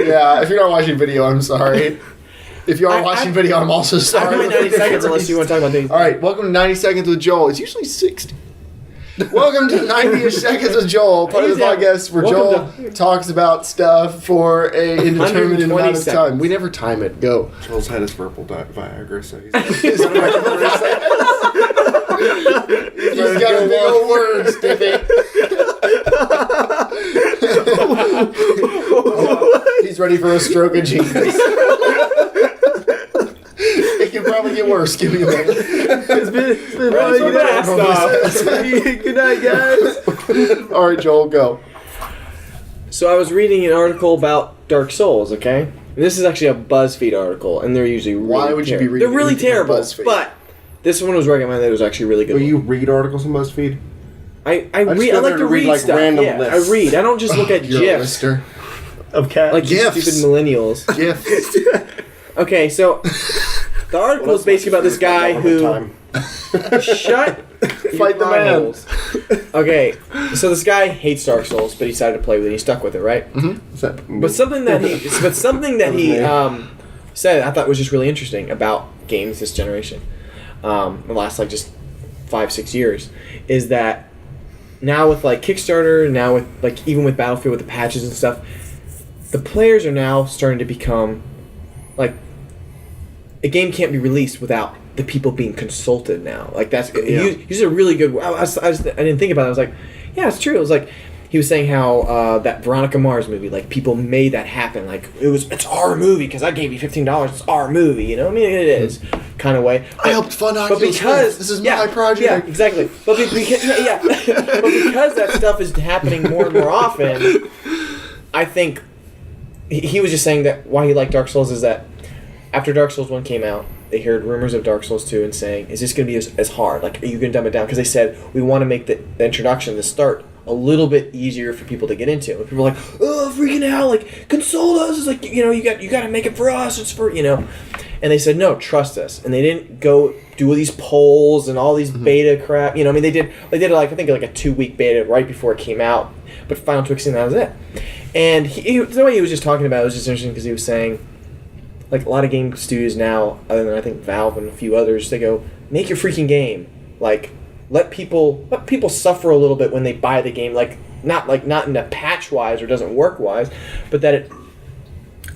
yeah, if you're not watching video, I'm sorry. If you are watching video, I'm also I sorry. have my 90 seconds unless you want to talk about things. All right, welcome to 90 Seconds with Joel. It's usually 60. Welcome to 90 Seconds with Joel, part of the podcast where Joel talks about stuff for a indeterminate amount of time. seconds. We never time it. Go. Joel's had his purple Viagra, so he's... He's got big old words, Dippy. He's ready for a stroke of genius. It can probably get worse. Give me a minute. It's been Ready for blast off. Good night, guys. All right, Joel, go. So I was reading an article about Dark Souls, okay? And this is actually a BuzzFeed article, and they're usually really Why would you be reading They're really anything on terrible, BuzzFeed? but this one was recommended. It was actually really good. Will you read articles on BuzzFeed? I just read. go I like there to to read, read like, stuff. random Yeah, lists. I read. I don't just look at You're a GIFs lister. Of cat. like you GIFs. stupid millennials. Gifts. Okay, so the article is basically about this guy who shut Fight the man. holes. Okay, so this guy hates Dark Souls, but he decided to play with it. He stuck with it, right? But something that he said I thought was just really interesting about games this generation, the last like just 5-6 years, is that now with like Kickstarter, now with like even with Battlefield with the patches and stuff, the players are now starting to become like a game can't be released without the people being consulted now. Like that's he's a really good. I didn't think about it. I was like, yeah, it's true. It was like he was saying how that Veronica Mars movie, like people made that happen. Like it's our movie because I gave you $15. It's our movie. You know, I mean it is kind of way. I helped fund But Oculus because Rift. This is my project. Yeah, exactly. But because but because that stuff is happening more and more often, I think he was just saying that why he liked Dark Souls is that after Dark Souls 1 came out, they heard rumors of Dark Souls 2 and saying, is this going to be as hard? Like, are you going to dumb it down? Because they said, we want to make the introduction, the start, a little bit easier for people to get into. And people were like, oh, freaking out, like, console us. It's like, you know, you got to make it for us. It's for, you know. And they said, no, trust us. And they didn't go do all these polls and all these beta crap. You know, I mean, they did like, I think like a 2-week beta right before it came out. But final tweaking, that was it. And the way he was just talking about it was just interesting because he was saying, like a lot of game studios now, other than I think Valve and a few others, they go, make your freaking game. Like, let people suffer a little bit when they buy the game. Like, not in a patch wise or doesn't work wise, but that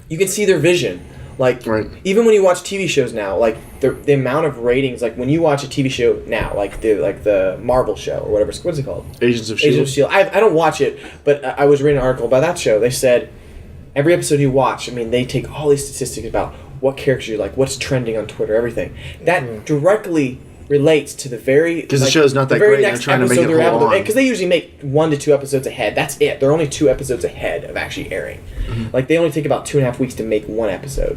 you can see their vision. Like, even when you watch TV shows now, like the amount of ratings, like when you watch a TV show now, like the Marvel show or whatever, what's it called? Agents of S.H.I.E.L.D. Agents of S.H.I.E.L.D. I don't watch it, but I was reading an article about that show. They said every episode you watch, I mean, they take all these statistics about what characters you like, what's trending on Twitter, everything. That directly relates to the very... Because the show's not that great, and they're trying to make it hold on. Because they usually make 1 to 2 episodes ahead. That's it. They're only 2 episodes ahead of actually airing. Like, they only take about 2.5 weeks to make 1 episode.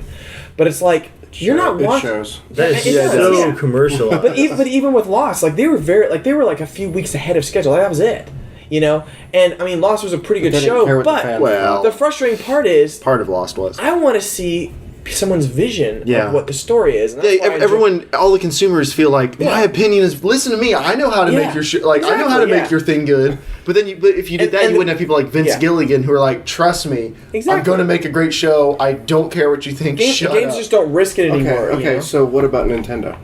But it's like, you're not watching... It shows. That is It does, so yeah. commercial. But even with Lost, like, they were like a few weeks ahead of schedule. Like, that was it. You know? And, I mean, Lost was a pretty good They didn't care show, what the but fans Well- the frustrating part is... Part of Lost was. I want to see someone's vision Yeah. of what the story is. And that's Yeah, why I everyone, all the consumers feel like my Yeah. opinion is. Listen to me. I know how to Yeah. make your I know how to Exactly, make yeah. your thing good. But then, but if you did that, And you wouldn't have people like Vince yeah. Gilligan who are like, "Trust me, I'm Exactly. going to make a great show. I don't care what you think. games Shut games up." just don't risk it anymore. Okay, you know? so what about Nintendo?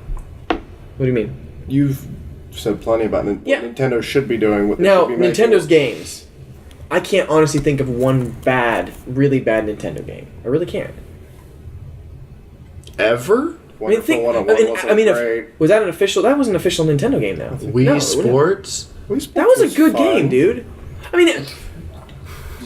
What do you mean? You've said plenty about Yeah. what Nintendo should be doing. What they Now, should be making. Nintendo's games. I can't honestly think of one really bad Nintendo game. I really can't. Ever Wonderful think, 101 wasn't great. was that an official? That was an official Nintendo game, though. Wii No, Sports? That was a good fun. game, dude. I mean,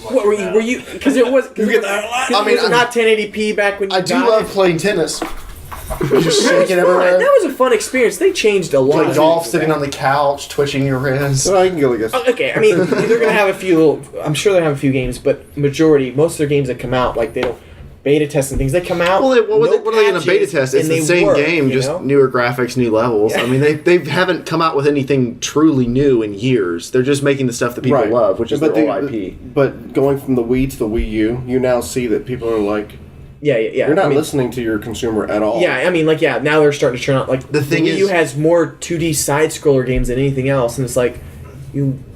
what were you? Because it was. Cause it, I mean, it was not 1080p back when you. I do got love it. playing tennis. Just That was shaking fun. everywhere. That was a fun experience. They changed a lot. Play golf, sitting on the couch, twitching your wrists. So I can go against. Okay, I mean, they're gonna have a few little. I'm sure they have a few games, but most of their games that come out, like they don't beta test and things. They come out. Well, what are they going to patches, beta test? It's and the they same work, game, you just know? newer graphics, new levels. Yeah. I mean, they haven't come out with anything truly new in years. They're just making the stuff that people love, which is but their old IP. But going from the Wii to the Wii U, you now see that people are like, Yeah. you're not I mean, listening to your consumer at all. Yeah, I mean, now they're starting to turn out like The thing Wii U is- has more 2D side scroller games than anything else, and it's like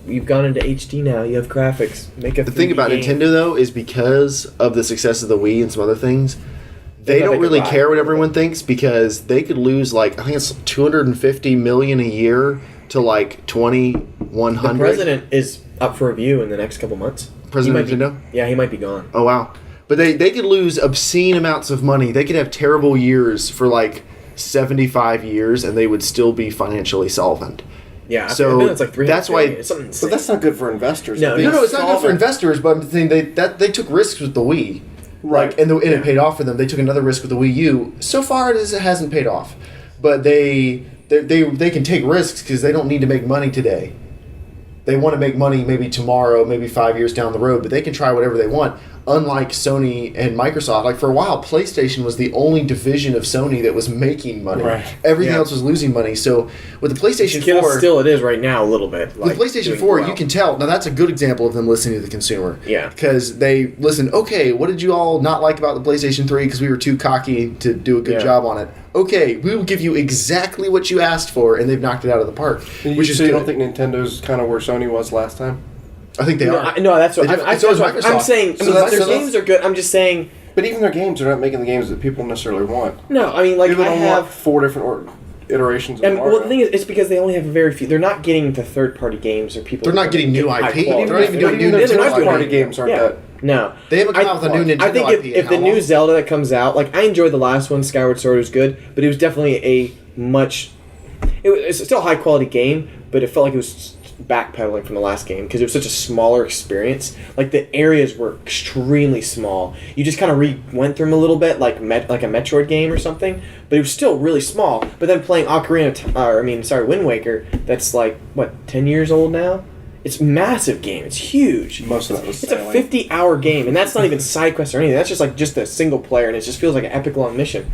you've gone into HD now. You have graphics. Make a The thing 3D about game. Nintendo, though, is because of the success of the Wii and some other things, they thought don't they could really buy. care what everyone thinks because they could lose, like, I think it's $250 million a year to, like, 2,100. The president is up for review in the next couple months. President He might of Nintendo? Yeah, he might be gone. Oh, wow. But they could lose obscene amounts of money. They could have terrible years for, like, 75 years, and they would still be financially solvent. Yeah, So, I think it's like 300 that's why- billion. It's something insane. But that's not good for investors. No, Being No, it's not good for solvent. investors, but I'm saying they took risks with the Wii. Right. Like, and it paid off for them. They took another risk with the Wii U. So far, it hasn't paid off. But they can take risks because they don't need to make money today. They want to make money maybe tomorrow, maybe 5 years down the road, but they can try whatever they want. Unlike Sony and Microsoft, like for a while, PlayStation was the only division of Sony that was making money. Right. Everything Yeah. else was losing money. So with the PlayStation 4, Still, it is right now a little bit. with PlayStation doing 4, well. you can tell. Now, that's a good example of them listening to the consumer. Yeah. Because they listen, okay, what did you all not like about the PlayStation 3 because we were too cocky to do a good Yeah. job on it? Okay, we will give you exactly what you asked for, and they've knocked it out of the park. Which is So you good. don't think Nintendo's kind of where Sony was last time? I think they No, are. that's what They def- so is I'm Microsoft. saying. So I mean, that's- their so that's- games are good. I'm just saying. But even their games are not making the games that people necessarily want. No, I mean, like People I don't want have. 4 different iterations of And Mario. well, the thing is, it's because they only have a very few. They're not getting the third-party games or people. They're not getting new high IP. quality. They're not even doing new They're not Nintendo doing party IP. games aren't Yeah. that. No, They haven't come out with a new Nintendo I think IP. if the in how new long? Zelda that comes out, like I enjoyed the last one, Skyward Sword was good, but it was definitely a much. It's still a high quality game, but it felt like it was backpedaling from the last game because it was such a smaller experience. Like the areas were extremely small. You just kind of went through them a little bit, like a Metroid game or something. But it was still really small. But then playing Wind Waker, that's like what 10 years old now. It's a massive game. It's huge. Most of that was It's a sailing. 50-hour game, and that's not even side quests or anything. That's just a single player, and it just feels like an epic long mission.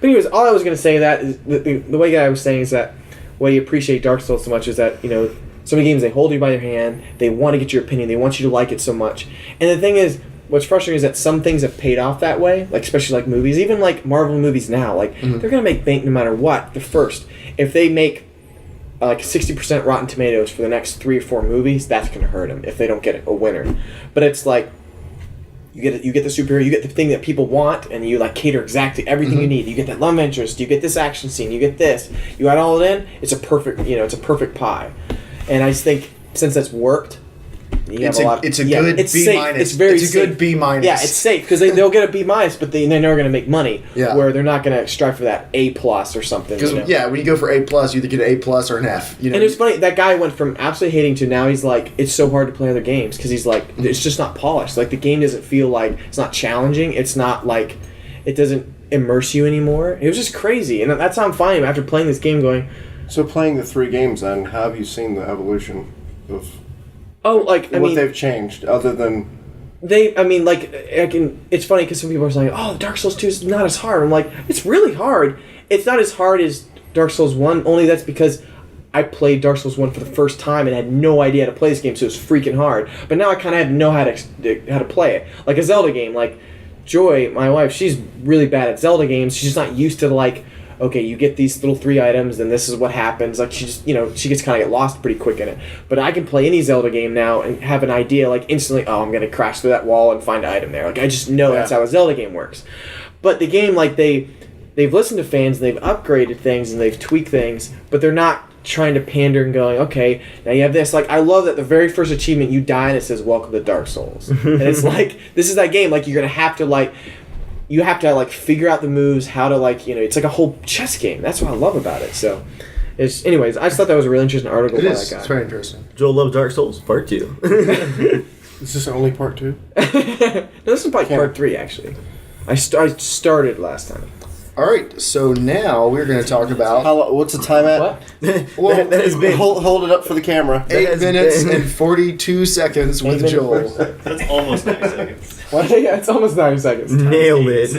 But anyways, all I was going to say that is the way I was saying is that why you appreciate Dark Souls so much is that so many games they hold you by your hand, they want to get your opinion, they want you to like it so much. And the thing is, what's frustrating is that some things have paid off that way, like especially like movies, even like Marvel movies now, like they're going to make bank no matter what. The first, if they make like 60% Rotten Tomatoes for the next 3 or 4 movies, that's going to hurt them if they don't get a winner. But it's like you get the superhero, you get the thing that people want, and you like cater exactly everything you need. You get that love interest, you get this action scene, you get this. You add all it in, it's a perfect pie. And I just think since that's worked, It's a good it's B safe. minus. It's very It's a good safe. B minus. Yeah, it's safe because they'll get a B minus, but they're never going to make money. Yeah. Where they're not going to strive for that A plus or something. Because when you go for A+, you either get an A+ or an F. And it's funny, that guy went from absolutely hating to now he's like, it's so hard to play other games because he's like, it's just not polished. Like the game doesn't feel like, it's not challenging. It's not like, it doesn't immerse you anymore. It was just crazy. And that's how I'm finding after playing this game going, So playing the 3 games then, how have you seen the evolution of what they've changed other than... it's funny because some people are saying, oh, Dark Souls 2 is not as hard. I'm like, it's really hard. It's not as hard as Dark Souls 1, only that's because I played Dark Souls 1 for the first time and had no idea how to play this game, so it was freaking hard. But now I kind of know how to play it. Like a Zelda game, like, Joy, my wife, she's really bad at Zelda games. She's just not used to like, okay, you get these little 3 items, and this is what happens. Like she just, she gets kind of get lost pretty quick in it. But I can play any Zelda game now and have an idea like instantly. Oh, I'm gonna crash through that wall and find an item there. Like I just know that's how a Zelda game works. But the game, like they've listened to fans and they've upgraded things and they've tweaked things, but they're not trying to pander and going, okay, now you have this. Like I love that the very first achievement you die and it says welcome to Dark Souls. And it's like this is that game, like you're gonna have to like you have to like figure out the moves, how to like it's like a whole chess game. That's what I love about it. So it's anyways, I just thought that was a really interesting article by that guy. It's very interesting. Joel loves Dark Souls Part 2. Is this only part 2? No, this is probably part 3 actually. I started last time. All right, so now we're going to talk about What's the time at? What? well, that has been Hold it up for the camera. 8 minutes and 42 seconds with Joel. That's almost 90 seconds. What? Yeah, it's almost 90 seconds. nailed it.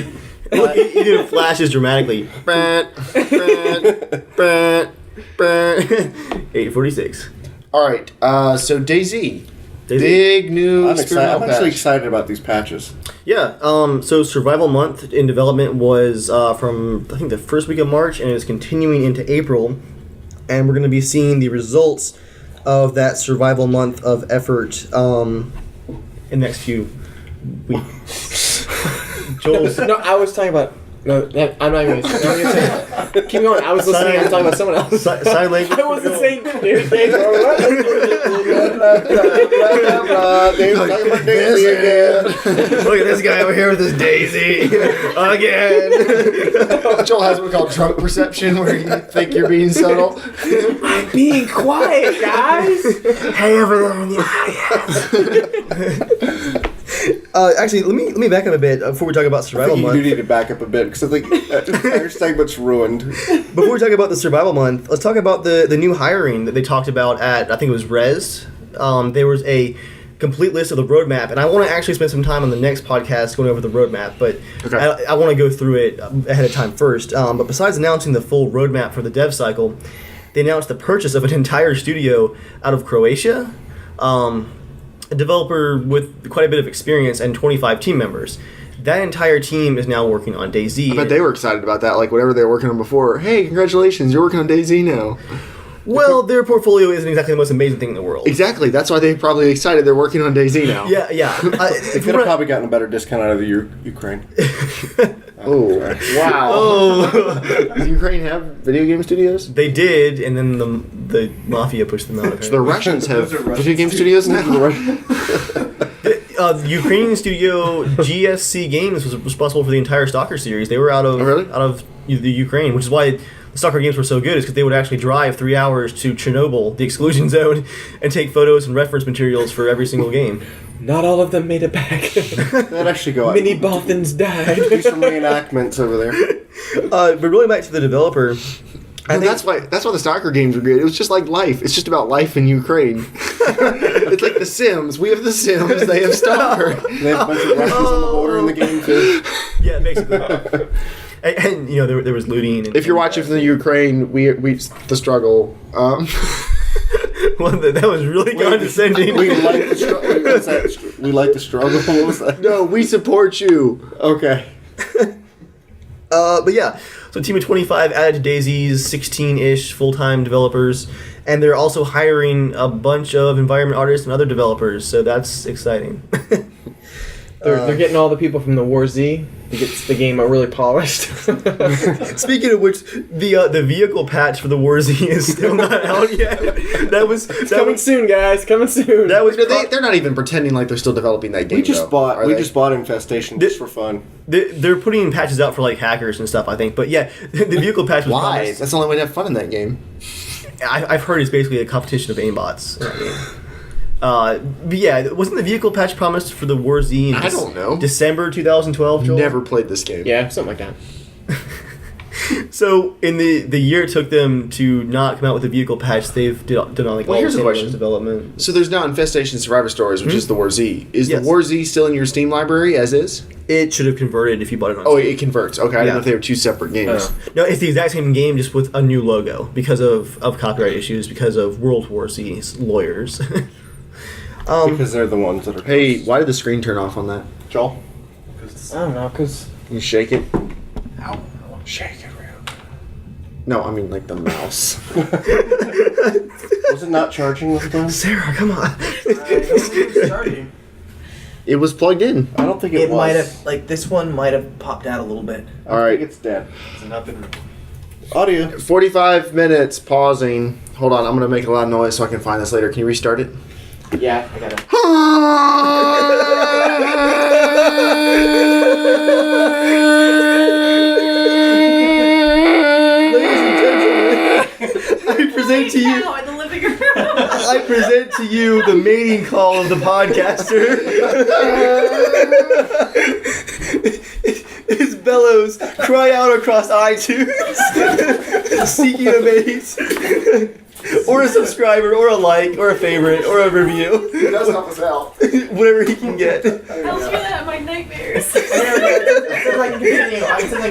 He did flashes dramatically. 8:46. All right, so DayZ. Big new I'm experimental I'm actually patch. excited about these patches. Yeah, so Survival Month in development was from, I think, the first week of March, and is continuing into April. And we're going to be seeing the results of that Survival Month of effort in the next few weeks. Joel's... No, I was talking about... No, I'm not even going to say that. Keep going. I was listening. I was talking about someone else. Sign language. I wasn't saying... Dave's talking about Daisy again. Look at this guy over here with his Daisy. Again. Joel has what we call drunk perception, where you think you're being subtle. I'm being quiet, guys. Hey, over there in the audience. Actually, let me back up a bit before we talk about I Survival think you Month. do need to back up a bit, because I think that entire segment's ruined. Before we talk about the Survival Month, let's talk about the new hiring that they talked about at, I think it was Res. There was a complete list of the roadmap, and I want to actually spend some time on the next podcast going over the roadmap, but Okay. I want to go through it ahead of time first. But besides announcing the full roadmap for the dev cycle, they announced the purchase of an entire studio out of Croatia. A developer with quite a bit of experience and 25 team members. That entire team is now working on DayZ. I bet they were excited about that, like whatever they were working on before. Hey, congratulations, you're working on DayZ now. Well, their portfolio isn't exactly the most amazing thing in the world. Exactly, that's why they're probably excited they're working on DayZ now. Yeah. They could have probably gotten a better discount out of the Ukraine. Oh, wow. Oh. Does Ukraine have video game studios? They did, and then the mafia pushed them out. So the Russians have video game studios now? The Ukrainian studio GSC Games was responsible for the entire Stalker series. They were out of the Ukraine, which is why the Stalker games were so good. Is because they would actually drive 3 hours to Chernobyl, the exclusion zone, and take photos and reference materials for every single game. Not all of them made it back. That actually go out. Many Bothans died. Do some reenactments over there. But really back to the developer. I think that's why the Stalker games were great. It was just like life. It's just about life in Ukraine. It's like The Sims. We have The Sims. They have Stalker. They have a bunch of Russians on the border in the game too. Yeah, basically. And there was looting. And, If you're watching from the Ukraine, we the struggle. Well, that was really condescending. We like the struggle. We like the struggle. What was that? No, we support you. Okay. But yeah, so a team of 25 added to DayZ's 16-ish full-time developers, and they're also hiring a bunch of environment artists and other developers, so that's exciting. They're getting all the people from the War Z to get the game really polished. Speaking of which, the vehicle patch for the War Z is still not out yet. It's coming soon, guys. Coming soon. That was They're not even pretending like they're still developing that game. We just bought Are they? Infestation just for fun. they're putting patches out for like hackers and stuff, I think. But yeah, the vehicle patch was Why? promised. That's the only way to have fun in that game. I've heard it's basically a competition of aimbots. In that game. But yeah, wasn't the vehicle patch promised for the War Z in I don't know. December 2012, Joel? Never played this game. Yeah, something like that. So in the year it took them to not come out with a vehicle patch, they've done like all here's the a question. development. So there's now Infestation Survivor Stories, which is the War Z. Is Yes. the War Z still in your Steam library as is? It should have converted if you bought it on Oh, Steam. it converts. Okay, I didn't know if they were two separate games. No, it's the exact same game, just with a new logo because of copyright issues, because of World War Z's lawyers. Because they're the ones that are. Hey, why did the screen turn off on that? Joel. 'Cause I don't know, cause You shake it. ow. Shake it real. No, I mean like the mouse. Was it not charging this time? Sarah, come on. Starting. It was plugged in. I don't think it, It was. might have, like, this one might have popped out a little bit. All I right. think it's dead. it's not been. Audio. 45 minutes pausing. Hold on, I'm gonna make a lot of noise so I can find this later. Can you restart it? Yeah, I got it. Ladies and gentlemen, I present to you. Now in the living room. I present to you the mating call of the podcaster. His bellows cry out across iTunes, seeking a mate, or a subscriber, or a like, or a favorite, or a review. It does help us out. Whatever he can get. I was feeling that in my nightmares. I can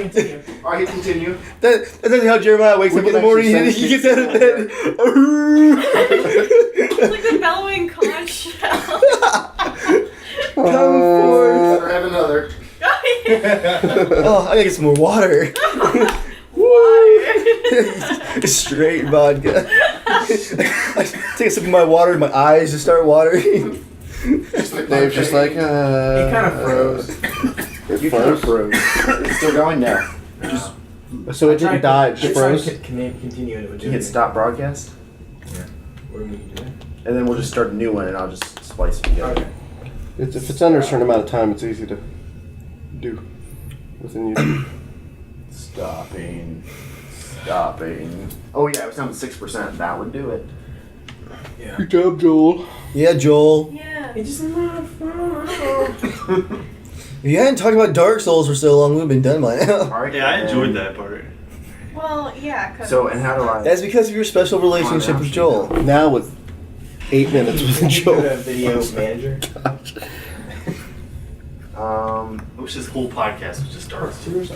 continue. Alright, continue. That's actually how Jeremiah wakes We up in can the morning. actually He gets out of bed. It's like the bellowing conch shell. Come forth. Or have another. Oh, I gotta get some more water. Why? Straight vodka. I take a sip of my water and my eyes just start watering. Dave's just like, It kind of froze. You kind of froze. It's still going now. So it didn't die, it just froze? Continue it. You hit stop broadcast, What do we do? and then we'll just start a new one, and I'll just splice it together. Okay. If it's under a certain amount of time, it's easy to do within YouTube. Stopping. Oh yeah, it was down to 6%. That would do it. Good job, Joel. Yeah, Joel. Yeah. It just. If you hadn't talked about Dark Souls for so long, we would have been done by now. Alright. Yeah, I enjoyed that part. Well, yeah. Cause So, and how do I? That's because of your special relationship with Joel. Now with 8 minutes with Joel. Video manager. I wish this whole podcast was just Dark Souls.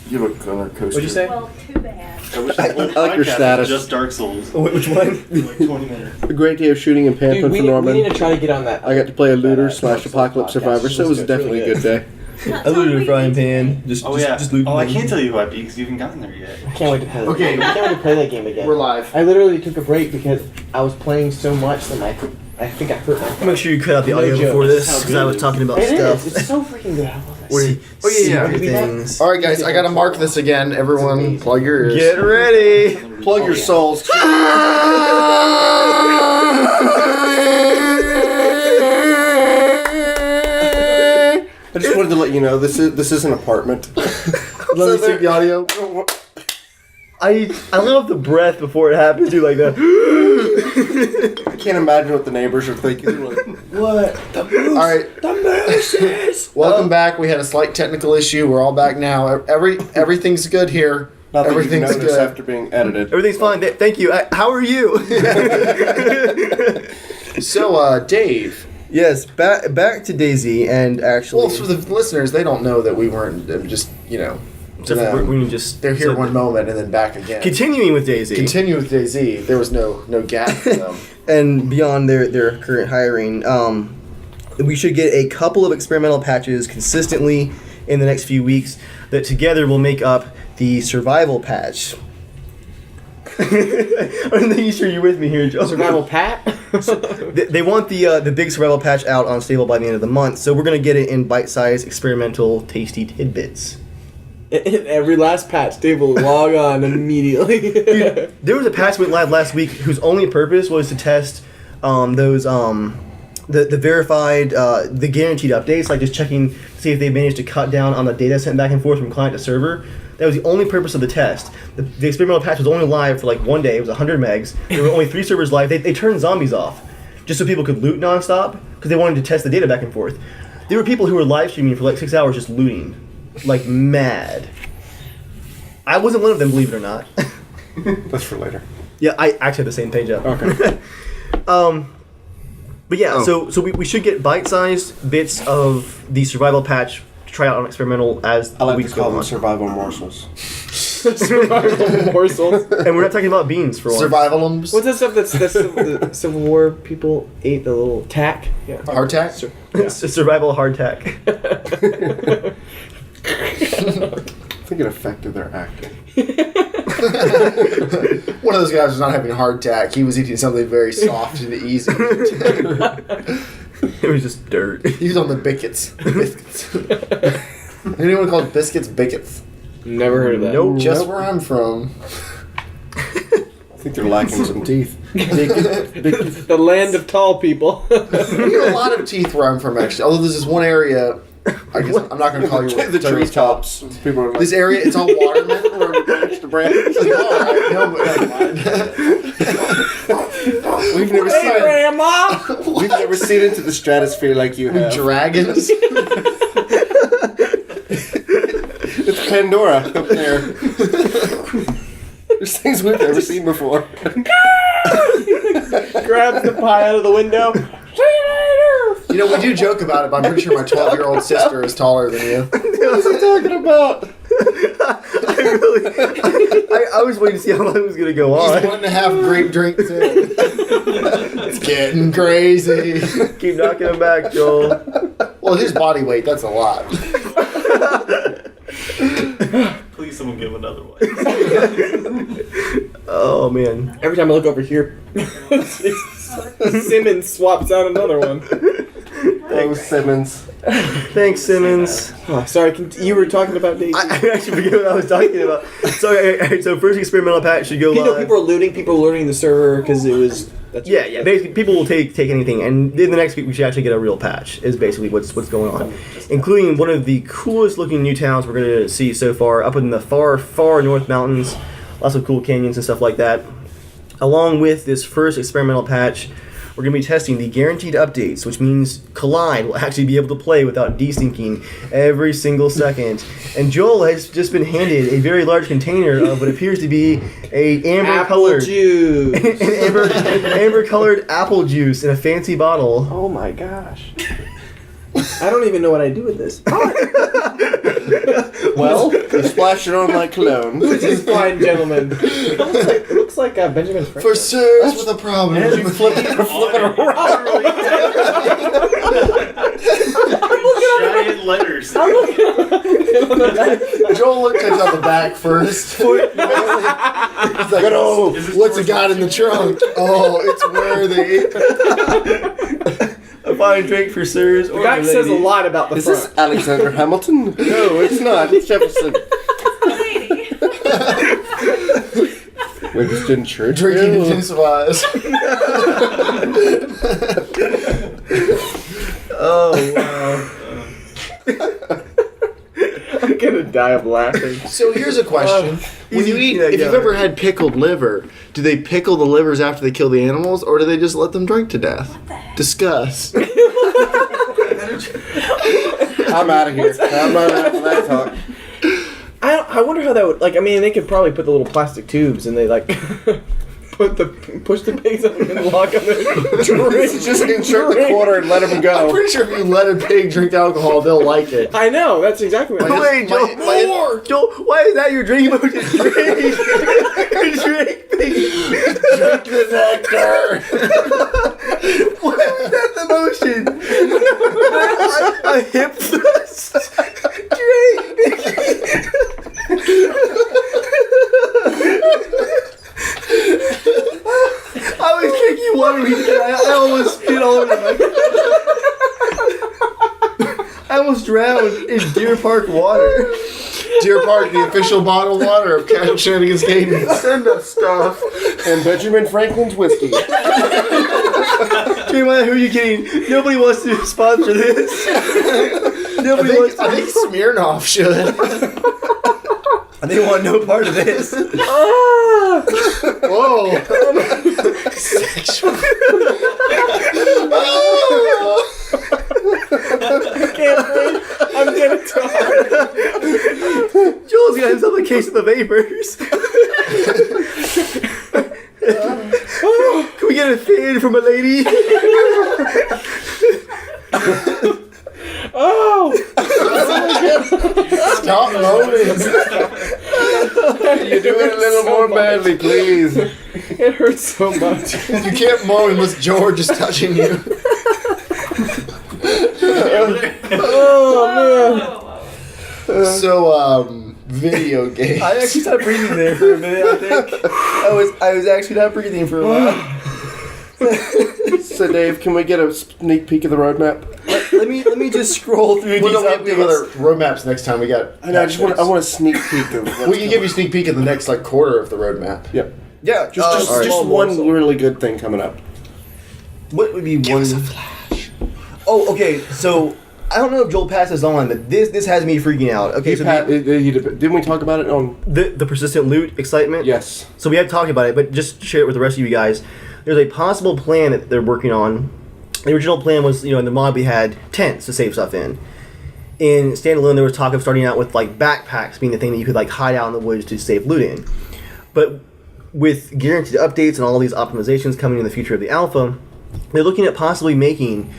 You look color coaster. What'd you say? well, too bad. I wish this whole I like your podcast status. was just Dark Souls. Which one? For like 20 minutes. A great day of shooting in Dude, Pamplin we for need Norman. to try to get on that. I got to play a looter That, slash Dark Souls apocalypse podcast. survivor, so it was It's definitely a really good day. I looted a frying pan. Just loot. Oh, I can't tell you who I beat because you haven't gotten there yet. I can't wait to play that Okay. game. I can't wait to play that game again. We're live. I literally took a break because I was playing so much that I think I hurt my Make sure you cut out the No audio joke. before this, That's how because good I it was is. talking about It stuff. is. It's so freaking good. I love that. Where you Oh, yeah, yeah. secret things. Alright, guys, I gotta mark this again. Everyone, plug your ears. Get ready. Plug your souls. I just wanted to let you know this is an apartment. Let me see the audio. I love the breath before it happens. You like that. I can't imagine what the neighbors are thinking. They're like, What? The moose. Alright. The mooses. Welcome back. We had a slight technical issue. We're all back now. Everything's good here. not that you Everything's notice good. after being edited. Everything's fine. Thank you. How are you? So, Dave. Yes. Back to Daisy, and actually, Well, for the listeners, they don't know that we weren't just, to them, we just they're here one moment and then back again. Continuing with Daisy. Continue with Daisy. There was no gap for them. And beyond their current hiring, we should get a couple of experimental patches consistently in the next few weeks that together will make up the survival patch. I'm making sure you're with me here, Joe. Survival Pat? They want the big survival patch out on stable by the end of the month, so we're gonna get it in bite-sized, experimental, tasty tidbits. Every last patch, they will log on immediately. Dude, there was a patch went live last week whose only purpose was to test those the verified the guaranteed updates, like just checking to see if they managed to cut down on the data sent back and forth from client to server. That was the only purpose of the test. The experimental patch was only live for like 1 day. It was 100 megs. There were only 3 servers live. They turned zombies off just so people could loot nonstop because they wanted to test the data back and forth. There were people who were live streaming for like 6 hours just looting, like mad. I wasn't one of them, believe it or not. That's for later. Yeah, I actually have the same page up. Okay. But yeah, so we should get bite-sized bits of the survival patch to try out on experimental as I the like weeks to go call them on. survival morsels. Survival morsels. And we're not talking about beans for once. Survivalums. What's that stuff that's the Civil War people ate? The little tack? Yeah. Hardtack? It's a survival hardtack. I think it affected their acting. One of those guys was not having hardtack. He was eating something very soft and easy. It was just dirt. He was on the biscuits. Anyone called biscuits bickets? Never heard of that. Nope. Just where I'm from. I think they're lacking some teeth. The land of tall people. We get a lot of teeth where I'm from, actually. Although there's this one area. I guess I'm not going to call you The treetops. People are like, This area, it's all watermen. we're going to branch the branch. It's like, all right, no, but never mind. We've never Hey, seen Grandma! We've never seen into the stratosphere like you have. Dragons. It's Pandora up there. There's things we've never seen before. Grabs the pie out of the window. See you later! You know, we do joke about it, but I'm pretty sure my 12-year-old sister is taller than you. What's he talking about? I was waiting to see how long it was going to go He's on. 1.5 grape drinks in. It's getting crazy. Keep knocking him back, Joel. Well, his body weight, that's a lot. Please, someone give another one. Oh, man. Every time I look over here, Simmons swaps out another one. Thanks, Simmons. Thanks, Simmons. Oh, sorry, you were talking about Daisy. I actually forget what I was talking about. So first experimental patch should go live. People are looting the server because it was. Yeah. Basically, people will take anything, and then the next week we should actually get a real patch. Is basically what's going on, including one of the coolest looking new towns we're going to see so far, up in the far north mountains. Lots of cool canyons and stuff like that. Along with this first experimental patch, we're going to be testing the guaranteed updates, which means Collide will actually be able to play without desyncing every single second. And Joel has just been handed a very large container of what appears to be a amber-colored juice. amber-colored apple juice in a fancy bottle. Oh my gosh. I don't even know what I do with this. Well, you splash it on like cologne. Who's this fine gentleman? It looks like Benjamin Franklin. For sirs with a problem. And you flip it around. Giant letters. Joel looked at the back first. He's like, oh, what's it got in the trunk? Oh, it's worthy. A fine drink for sirs. The guy says a lot about the Is front. this Alexander Hamilton? No, it's not. It's Jefferson. Lady. Winston Churchill. Drinking intensifies. Oh, wow. I'm gonna die of laughing. So here's a question. When you eat, Yeah, if yeah. you've ever had pickled liver, do they pickle the livers after they kill the animals, or do they just let them drink to death? Discuss. I'm out of here. I'm not after that talk. I wonder how that would, like, I mean, they could probably put the little plastic tubes and they, like, push the pigs up and lock them in. Just insert the quarter and let them I'm go. pretty sure if you let a pig drink alcohol, they'll like it. I know, that's exactly what I Wait, Joel, Joel, why is that your drink mode? Drink, drink, Drink the nectar. Why is that the motion? A hip thrust. Drink. I was drinking water and I almost spit all over the microphone. I almost drowned in Deer Park water. Deer Park, the official bottled water of Casual Shenanigans Gaming. Send us stuff. And Benjamin Franklin's whiskey. Jeremiah, who are you kidding? Nobody wants to sponsor this. Nobody wants to. I think Smirnoff should. They want no part of this. Whoa. Sexual. I can't breathe. I'm gonna die. Joel's got himself a case of the vapors. Can we get a fan from a lady? Oh! Stop moaning. You do it a little more badly, please. It hurts so much. You can't moan unless George is touching you. Oh So, video games. I actually stopped breathing there for a minute. I think I was actually not breathing for a while. So, Dave, can we get a sneak peek of the roadmap? Let me just scroll through Well, these no, we have other updates. roadmaps next time. We got. I know. I want a sneak peek of. We can give you a sneak peek of the next like quarter of the roadmap. Yep. Yeah, Just alright. one really good thing coming up. What would be one? Oh, okay. So I don't know if Joel passed this on, but this has me freaking out. Okay, so Didn't we talk about it on? the persistent loot excitement. Yes. So we have talked about it, but just share it with the rest of you guys. There's a possible plan that they're working on. The original plan was, in the mod we had tents to save stuff in. In standalone, there was talk of starting out with like backpacks being the thing that you could like hide out in the woods to save loot in. But with guaranteed updates and all these optimizations coming in the future of the alpha, they're looking at possibly making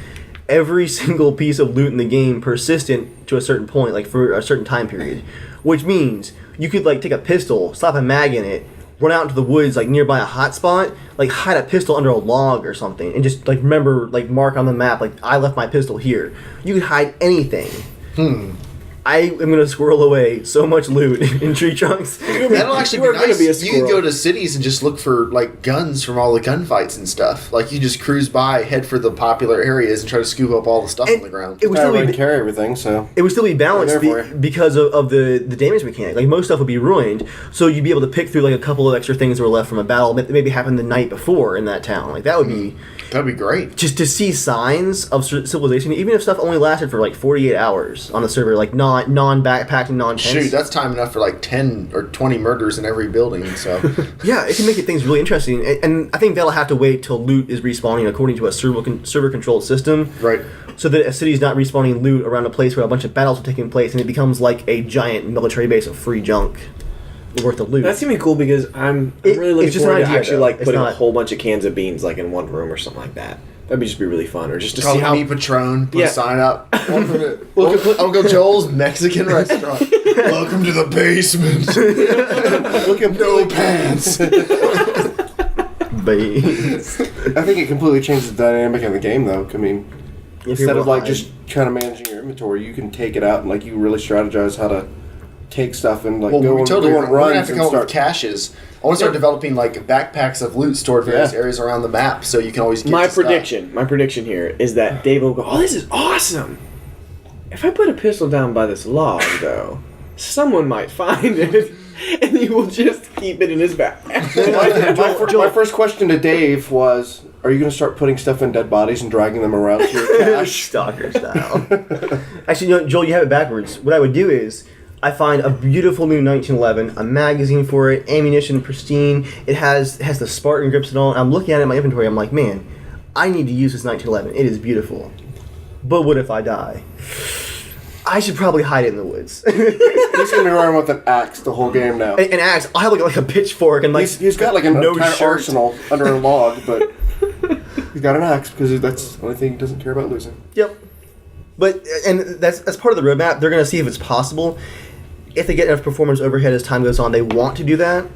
every single piece of loot in the game persistent to a certain point, like for a certain time period. Which means you could like take a pistol, slap a mag in it, run out into the woods like nearby a hotspot, like hide a pistol under a log or something, and just like remember, like mark on the map, like I left my pistol here. You could hide anything. I am gonna squirrel away so much loot in tree trunks. That'll actually You are be gonna nice. be a You can squirrel. go to cities and just look for like guns from all the gunfights and stuff. Like you just cruise by, head for the popular areas, and try to scoop up all the stuff on the ground. It would I still already be carry everything, so. It would still be balanced They're there for you. because of the damage mechanic. Like, most stuff would be ruined, so you'd be able to pick through, like, a couple of extra things that were left from a battle that maybe happened the night before in that town. Like, that would be... That'd be great. Just to see signs of civilization, even if stuff only lasted for, like, 48 hours on the server, like, non-backpack and non-tents. Shoot, that's time enough for like 10 or 20 murders in every building, so... Yeah, it can make things really interesting. And I think that'll have to wait till loot is respawning according to a server-controlled system. Right. So that a city's not respawning loot around a place where a bunch of battles are taking place, and it becomes like a giant military base of free junk worth of loot. That's gonna be cool because I'm It- really looking it's just forward an to idea, actually though. like It's putting a not- whole bunch of cans of beans like in one room or something like that. That'd just be really fun, or just to Call see me how. Patron, put Yeah. a sign up. Uncle Joel's Mexican restaurant. Welcome to the basement. Look at No pants. I think it completely changes the dynamic of the game, though. I mean, instead of like behind. just kind of managing your inventory, you can take it out and like you really strategize how to take stuff and like Well, go we on, totally go on we're gonna have runs to and come up with start. caches. I want to start developing like backpacks of loot stored in various areas around the map, so you can always get My to stuff. prediction here is that Dave will go, "Oh, this is awesome! If I put a pistol down by this log, though, someone might find it, and he will just keep it in his back." My first question to Dave was, "Are you going to start putting stuff in dead bodies and dragging them around to your cache?" Stalker style. Actually, Joel, you have it backwards. What I would do is, I find a beautiful new 1911, a magazine for it, ammunition pristine. It has the Spartan grips and all. And I'm looking at it in my inventory. I'm like, man, I need to use this 1911. It is beautiful. But what if I die? I should probably hide it in the woods. He's going to be running with an axe the whole game now. An axe. I'll have like a pitchfork and like He's got like an no entire shirt. arsenal under a log, but he's got an axe because that's the only thing he doesn't care about losing. Yep. But and that's part of the roadmap. They're going to see if it's possible. If they get enough performance overhead as time goes on, they want to do that.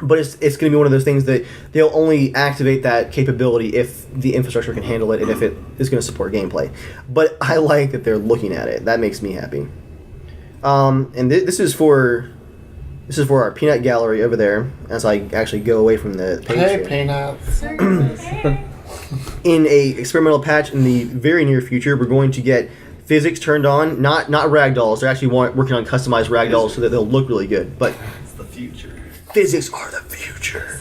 But it's going to be one of those things that they'll only activate that capability if the infrastructure can handle it and if it is going to support gameplay. But I like that they're looking at it. That makes me happy. And this is for our peanut gallery over there. As I actually go away from the page here. Peanuts. In a experimental patch in the very near future, we're going to get physics turned on. Not ragdolls. They're actually working on customized ragdolls so that they'll look really good. But It's the future. physics are the future.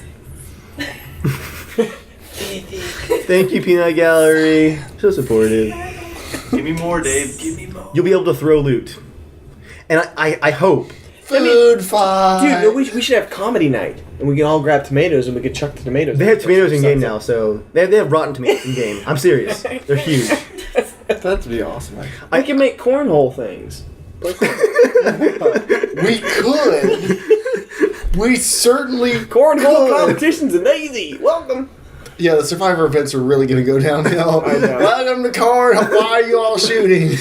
Thank you, Peanut Gallery. So supportive. Give me more, Dave. Give me more. You'll be able to throw loot. And I hope. Food fight. Dude, we should have comedy night, and we can all grab tomatoes, and we can chuck the tomatoes. They have tomatoes in game now, so they have rotten tomatoes in game. I'm serious. They're huge. That'd be awesome. Actually. I can make cornhole things. We could. We certainly Cornhole could. competitions and easy. Welcome. Yeah, the Survivor events are really going to go downhill. I know. Welcome to Corn. Why are you all shooting?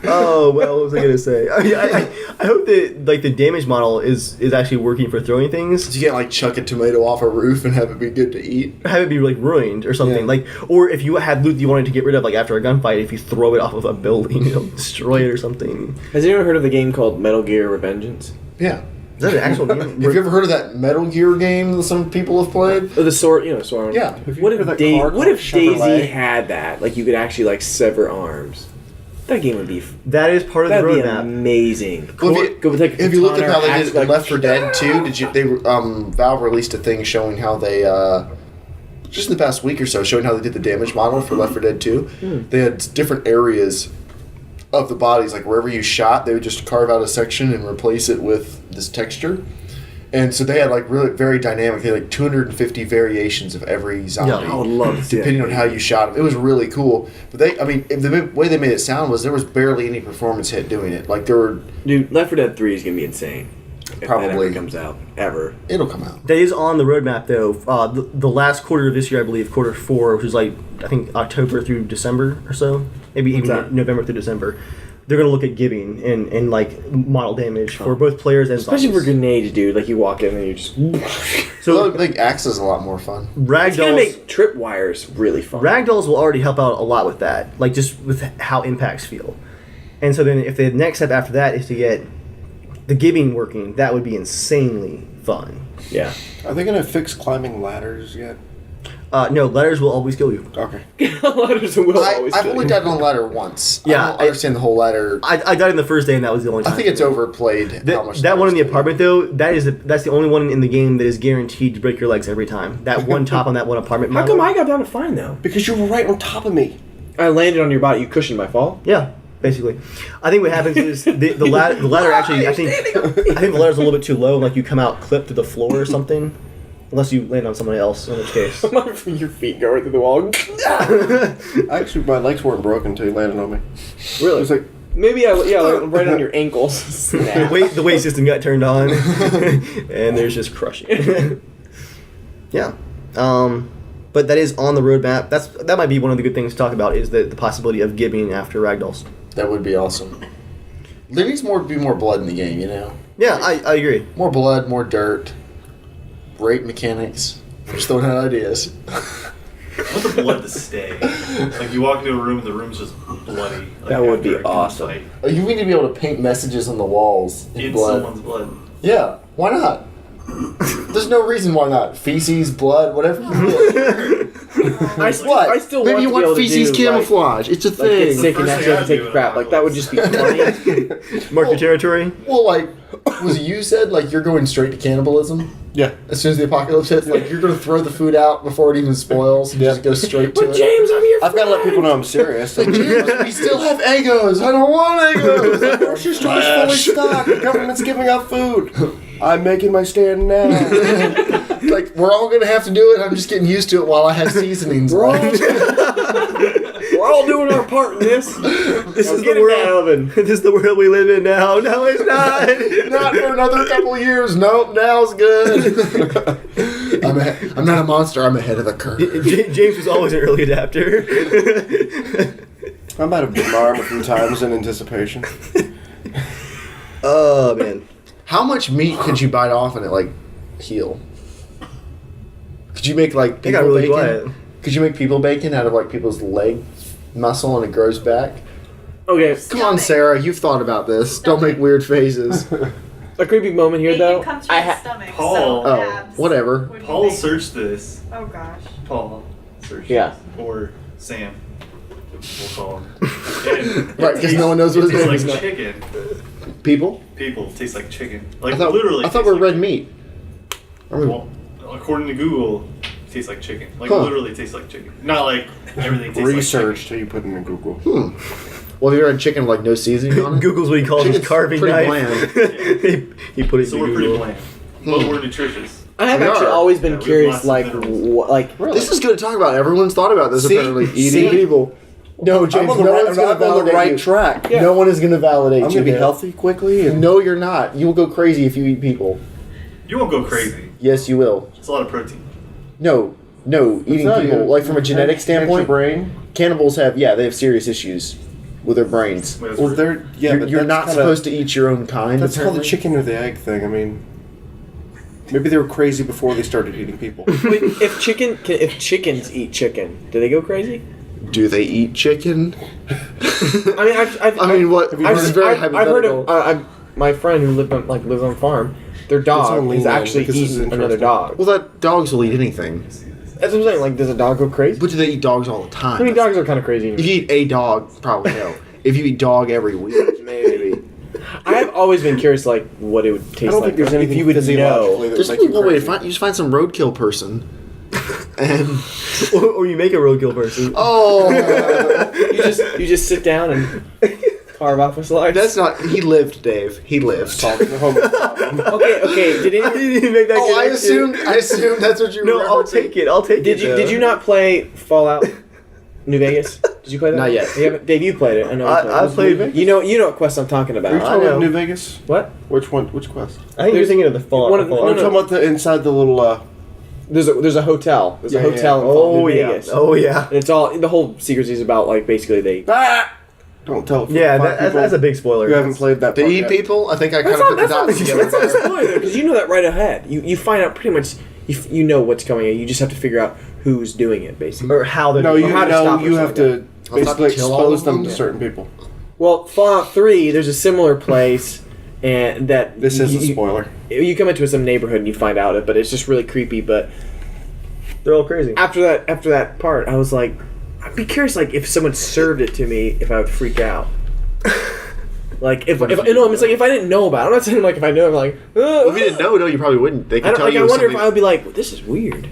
Oh well, what was I gonna say? I hope that like the damage model is actually working for throwing things. You can't like chuck a tomato off a roof and have it be good to eat. Have it be like ruined or something. Yeah. Like, or if you had loot you wanted to get rid of, like after a gunfight, if you throw it off of a building, it'll destroy it or something. Has anyone heard of the game called Metal Gear Revengeance? Yeah. Is that an actual game? Have you ever heard of that Metal Gear game that some people have played? Oh, the sword, sword. Yeah. What if, heard of that Daisy car called Daisy Chevrolet? had that? Like, you could actually like sever arms. That game would be. That is part of the That'd be roadmap. amazing. Well, if Go with, like, a If you looked at katana how or they axe, did like, Left 4 Dead 2, Valve released a thing showing how they just in the past week or so, showing how they did the damage model for Left 4 Dead 2. They had different areas of the bodies, like wherever you shot, they would just carve out a section and replace it with this texture. And so they had like really very dynamic. They had like 250 variations of every zombie. Yeah, I would love to see depending on how you shot them. It was really cool. But the way they made it sound was there was barely any performance hit doing it. Like there were. Dude, Left 4 Dead 3 is gonna be insane. If Probably. that ever comes out ever. It'll come out. That is on the roadmap though. The last quarter of this year, I believe, quarter 4, which is like I think October through December or so, maybe even that? November through December. They're gonna look at giving and like model damage for both players and Especially for zombies. grenades, dude. Like you walk in and you just. So So I think Axe is a lot more fun. It's gonna ragdolls. make tripwires really fun. Ragdolls will already help out a lot with that, like just with how impacts feel. And so then if the next step after that is to get the giving working, that would be insanely fun. Yeah. Are they gonna fix climbing ladders yet? No, letters will always kill you. Okay. Letters will always I've kill only you. died on a ladder once. Yeah, I don't understand the whole ladder. I died in the first day, and that was the only time. I think it's overplayed how much That one in the ladders apartment though, that's the only one in the game that is guaranteed to break your legs every time. That one top on that one apartment. How model. come I got down to fine though? Because you were right on top of me. I landed on your body. You cushioned my fall. Yeah, basically. I think what happens is the ladder actually. I think the ladder's a little bit too low. Like you come out clipped to the floor or something. Unless you land on someone else, in which case. Your feet go right through the wall. Actually, my legs weren't broken until you landed on me. Really? It was like, Maybe like right on your ankles. The weight system got turned on, and there's just crushing. Yeah, but that is on the roadmap. That might be one of the good things to talk about is the possibility of giving after ragdolls. That would be awesome. There needs to be more blood in the game, you know? Yeah, I agree. More blood, more dirt, rape mechanics. Just throwing out ideas. I want the blood to stay. Like you walk into a room and the room's just bloody. Like That would be after a awesome. gunfight. Oh, you need to be able to paint messages on the walls in In blood. someone's blood. Yeah, why not? There's no reason why not. Feces, blood, whatever you want. I still Maybe want you to want be able feces to do, camouflage. It's a Like get thing. sick and First actually thing have to I'd take do a crap. in Like that would just be funny. Mark your territory. Well, like, was it you said, like, you're going straight to cannibalism? yeah. As soon as the apocalypse hits, like, you're going to throw the food out before it even spoils and just go straight to But it? James, I'm your I've got to let people know I'm serious. James, we still have Egos. I don't want Egos. The grocery store's fully stocked. The government's giving out food. I'm making my stand now. Like, we're all going to have to do it. I'm just getting used to it while I have seasonings left. We're all doing our part in this. This is the get in that world. oven. This is the world we live in now. No, it's not. Not for another couple of years. Nope, now's good. I'm not a monster. I'm ahead of the curve. James was always an early adapter. I might have been armed a few times in anticipation. Oh man. How much meat could you bite off and it, like, heal? Could you make, like, They got people really bacon? quiet. Could you make people bacon out of, like, people's leg muscle and it grows back? Okay, Come on, Sarah. You've thought about this. Don't make weird faces. a creepy moment here Bacon though. comes from the stomach, Paul. so Oh, abs whatever. would be Paul bacon. searched this. Oh gosh. Paul searched Yeah. this. Or Sam. We'll call him. And Right, 'cause no one knows what his it name tastes is. like chicken. People? People taste like chicken. Like I thought literally. I thought tastes we're like red meat. Are we- Well, according to Google, it tastes like chicken. Like Huh. literally tastes like chicken. Not like everything tastes Research till you put it in Google. Well, have you ever had chicken with, like, no seasoning on it? Google's what he calls his Chicken's carving pretty knife. bland. he put it like. So in we're pretty Google. bland, but we're nutritious. I have We actually are. always been Yeah, we have curious, lots of like, minerals. like This is good to talk about. Everyone's thought about this, See? apparently. Eating See? people. No, James, I'm on the no right, one's going to I'm on validate the right you. track. No one is going to validate I'm you. gonna be here. healthy quickly. And No, you're not. You will go crazy if you eat people. You won't go crazy. Yes, you will. It's a lot of protein. No, eating not people, you. like from a genetic Hits your standpoint, brain. cannibals have, they have serious issues. with their brains. Wait, Well, they're You're not supposed to eat your own kind. That's called the apparently. chicken or the egg thing. I mean, maybe they were crazy before they started eating people. Wait, if chickens eat chicken, do they go crazy? Do they eat chicken? I mean, what? This is very I've heard hypothetical. of my friend who lives on a farm. Their on dog lean has in, actually because this is eaten another interesting. dog. Well, that dogs will eat anything. That's what I'm saying. Like, does a dog go crazy? But do they eat dogs all the time? I mean, dogs are kind of crazy. If you eat a dog, probably no. If you eat dog every week, maybe. I have always been curious, like, what it would taste I don't like. think there's if anything you would physiologically know. that There's makes only you one way to crazy. find. You just find some roadkill person, and or you make a roadkill person. oh, You just sit down and carve off a slice. that's not. He lived, Dave. He lived. Solving the homeless problem. okay. Did I any, didn't even make that Oh, I connection. assumed that's what you were No, I'll referencing. take it. I'll take did it. you though. did you not play Fallout New Vegas? Did you play that? Not yet. You haven't, Dave, you played it. I know. I played. You know what quest I'm talking Are you about. talking know. about New Vegas? What? Which one? Which quest? I think you're thinking of the Fallout. One of- Oh, you're no. talking about the inside the little. There's a hotel. There's a Yeah, hotel yeah. in Fallout Oh New yeah. Vegas. Oh yeah. And it's all the whole secret is about like basically they. Ah! Don't tell. Yeah, five people that's a big spoiler. who haven't played that. They part eat yet. people. I think I kind That's of not, put the that's not, dots together. that's not a there. spoiler because you know that right ahead. You find out pretty much. You know what's coming. You just have to figure out who's doing it basically. Or how they're. No, doing you it. how to know stop or you have something to I'll stop basically kill all expose of them them? to Yeah. certain people. Well, Fallout 3, there's a similar place, and that This is a spoiler. You come into some neighborhood and you find out it, but it's just really creepy. But They're all crazy. after that part, I was like, I'd be curious, like if someone served it to me, if I would freak out. Like if you know, it's like if I didn't know about it. I'm not saying like if I knew, I'm like, Well, if you didn't know, no, you probably wouldn't. They I could don't tell like. you. I it was wonder if something- I would be like, well, this is weird.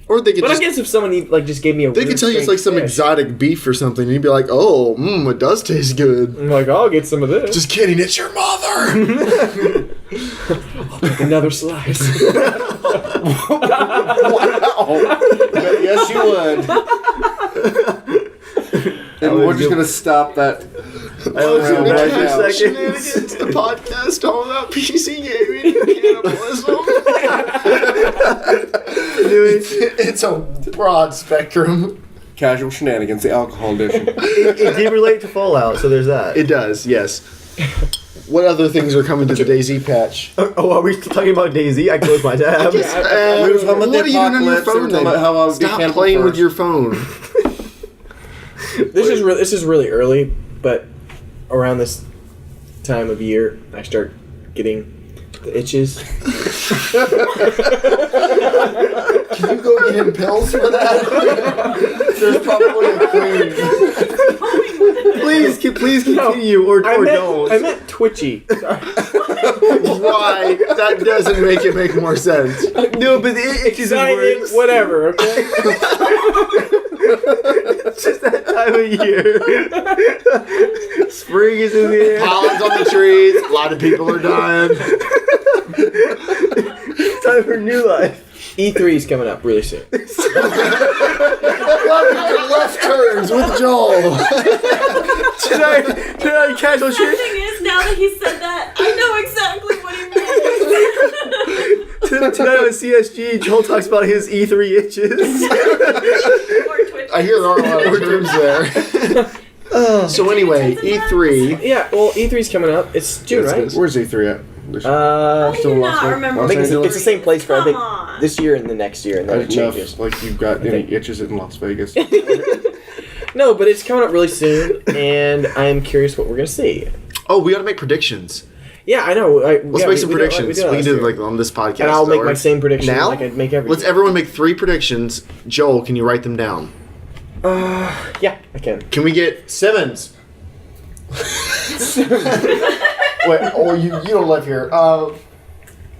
or they could But just. I guess if someone like just gave me a They weird, could tell you it's like some strange fish, exotic beef or something, and you'd be like, "Oh, it does taste good." I'm like, I'll get some of this. Just kidding, it's your mother. Take another slice. Yes, you would. And we're just gonna stop that. I was Right right now. for a second. Shenanigans, the podcast all about PC gaming and cannibalism. It's a broad spectrum. Casual Shenanigans, the alcohol edition. It did relate to Fallout, so there's that. It does, yes. What other things are coming to the DayZ patch? Oh, are we talking about DayZ? I closed my tab. We were talking about what the are you doing on your apocalypse, we were phone talking then? about how I would be Stop cannibal playing with first. your phone. This is really early, but around this time of year, I start getting the itches. Can you go get him pills for that? There's probably a cream. Please continue or don't. I meant twitchy. Sorry. Why? That doesn't make it make more sense. No, but it just Excited, works. whatever. Okay. It's just that time of year. Spring is in the air. Pollen's on the trees. A lot of people are dying. It's time for new life. E3 is coming up really soon. Welcome to Left Turns with Joel. Tonight, casual The shit. thing is, now that he said that, I know exactly what he means. Tonight on CSG, Joel talks about his E3 itches. Or Twitch. I hear there are a lot of terms there. So anyway, E3. Yeah, well, E3's coming up. It's June, Yes, it right? is. Where's E3 at? I Still do Las not Vegas? remember. I think Los it's the same place for I think Come on. this year and the next year, and I then it didn't know changes. if, like you've got any itches in Las Vegas. No, but it's coming up really soon, and I'm curious what we're gonna see. Oh, we ought to make predictions. Yeah, I know. Let's make some predictions. We can do it like on this podcast. and I'll make or- my same prediction now. like I make every. Let's everyone make 3 predictions. Joel, can you write them down? Yeah, I can. Can we get Simmons? Wait, oh, you don't live here.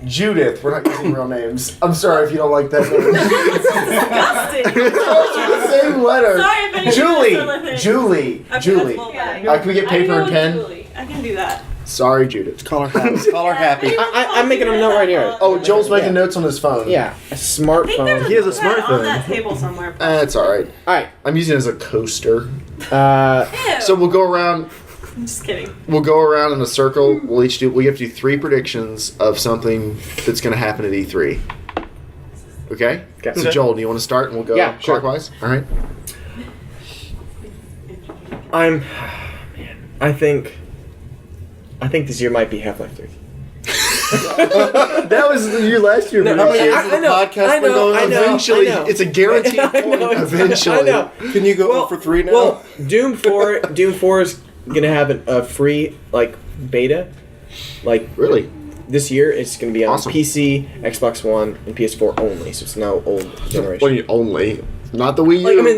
Judith. We're not using real names. I'm sorry if you don't like that name. Disgusting. The same letter. Sorry if anyone Julie. Okay, Julie. that's full bag. Can we get paper I and know pen? Julie. I can do that. Sorry, Judith. Call her happy. Call her happy. I'm making a note right here. Oh, Joel's making Yeah. notes on his phone. Yeah, a I think there's smartphone. He has a notepad smartphone. on that table somewhere. That's all right. All right. I'm using it as a coaster. Ew. So we'll go around. I'm just kidding. We'll go around in a circle. We'll each do. We have to do 3 predictions of something that's going to happen at E3. Okay. Okay. So Joel, do you want to start and we'll go Yeah, sure. clockwise? All right. I'm I think this year might be Half-Life 3. That was your last year. No, How many years I has the know, podcast I been know, going I on? know. Eventually, it's a guaranteed I point. know, Eventually. I know. Can you go Well, for 3 now? Well, Doom 4 is gonna have a free like beta, like Really? this year. It's gonna be on Awesome. PC, Xbox One, and PS4 only. So it's now old generation. What do you only? Not the Wii U. Like, I mean,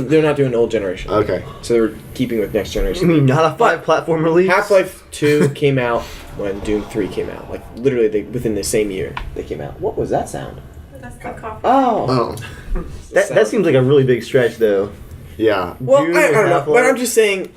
they're not doing old generation. Okay. So they're keeping with next You generation. mean not a 5-platform release? Half-Life 2 came out when Doom 3 came out. Like literally, within the same year they came out. What was that sound? That's the coffee. Oh. Oh. That seems like a really big stretch, though. Yeah. Well, Doom I and don't know, Half-Life. but I'm just saying.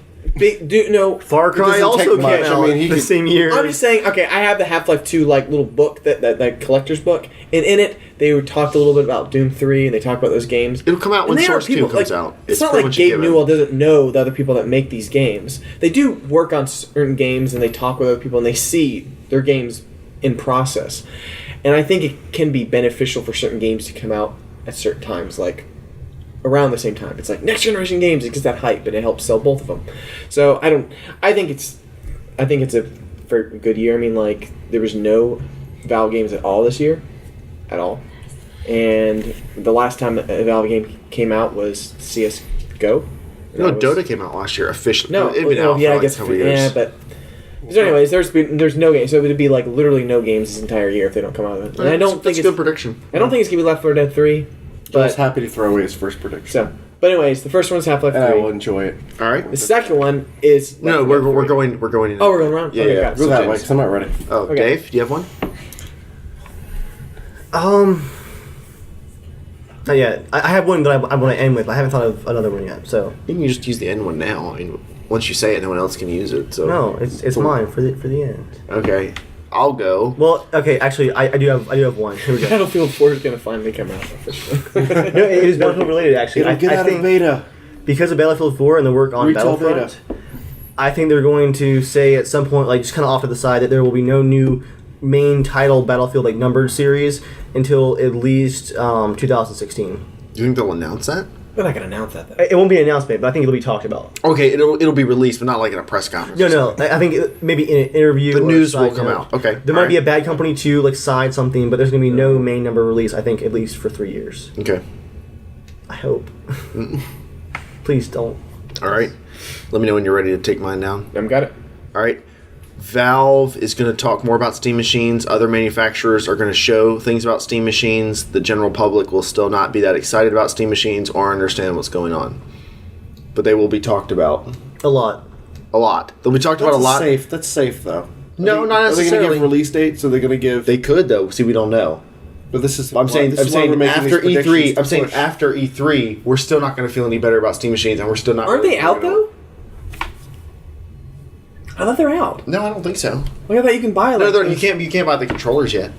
Far Cry doesn't also take came much. out I mean, he the could- same year. I'm just saying. Okay, I have the Half-Life 2 like little book that collector's book, and in it they talked a little bit about Doom 3, and they talked about those games. It'll come out when And they are Source 2 people- comes like, out. It's not pretty like much a Gabe given. Newell doesn't know the other people that make these games. They do work on certain games, and they talk with other people, and they see their games in process. And I think it can be beneficial for certain games to come out at certain times, like around the same time. It's like next generation games. It gets that hype, and it helps sell both of them. So I think it's a very good year. I mean, like there was no Valve games at all this year, at all. And the last time a Valve game came out was CS:GO. No, That was- Dota came out last year officially. No, It'd been well, out yeah, for I like guess a couple years. yeah, but. So anyways, there's no games, so it would be like literally no games this entire year if they don't come out of it. And I don't think that's a good prediction. I don't think it's gonna be Left 4 Dead 3, I was but happy to throw away his first prediction. so. But anyways, the first one's Half-Life And I 3. will enjoy it. All right. The second one is No, Left 4 we're Dead 3. going. We're going. In. Oh, we're going around. Yeah, Okay, yeah. got it. Go So that James. way, because I'm not ready. Oh, Okay. Dave, do you have one? Not yet. I have one that I want to end with. I haven't thought of another one yet. So You can just use the end one now. I mean, once you say it, no one else can use it. So no, it's mine for the end. Okay, I'll go. Well, okay, actually, I do have one. Here we go. Battlefield 4 is gonna finally come out officially. No, it is Battlefield related actually. It'll get I out think of beta. because of Battlefield 4 and the work on Retail Battlefront, I think they're going to say at some point, like just kind of off to the side, that there will be no new main title Battlefield like numbered series until at least 2016. Do you think they'll announce that? They're not gonna announce that though. It won't be an announcement, but I think it'll be talked about. Okay, it'll be released, but not like in a press conference. No. I think maybe in an interview. The or a news will side come note. out. Okay, There might be a bad company to like side something, but there's going to be no main number release. I think at least for 3 years. Okay. I hope. Please don't. All right. Let me know when you're ready to take mine down. I've got it. All right. Valve is going to talk more about Steam machines. Other manufacturers are going to show things about Steam machines. The general public will still not be that excited about Steam machines or understand what's going on. But they will be talked about A lot. a lot. They'll be talked about a lot. Safe. That's safe, though. No, not Are they going to necessarily. give release dates? Are they going to give... They could though. See, we don't know. But this is... I'm saying this is why we're making after these predictions E3. to I'm saying push. after E3, we're still not going to feel any better about Steam machines, and we're still not. Aren't really they out gonna- though? I thought they're out. No, I don't think so. Like I thought you can buy No, like you can't buy the controllers yet.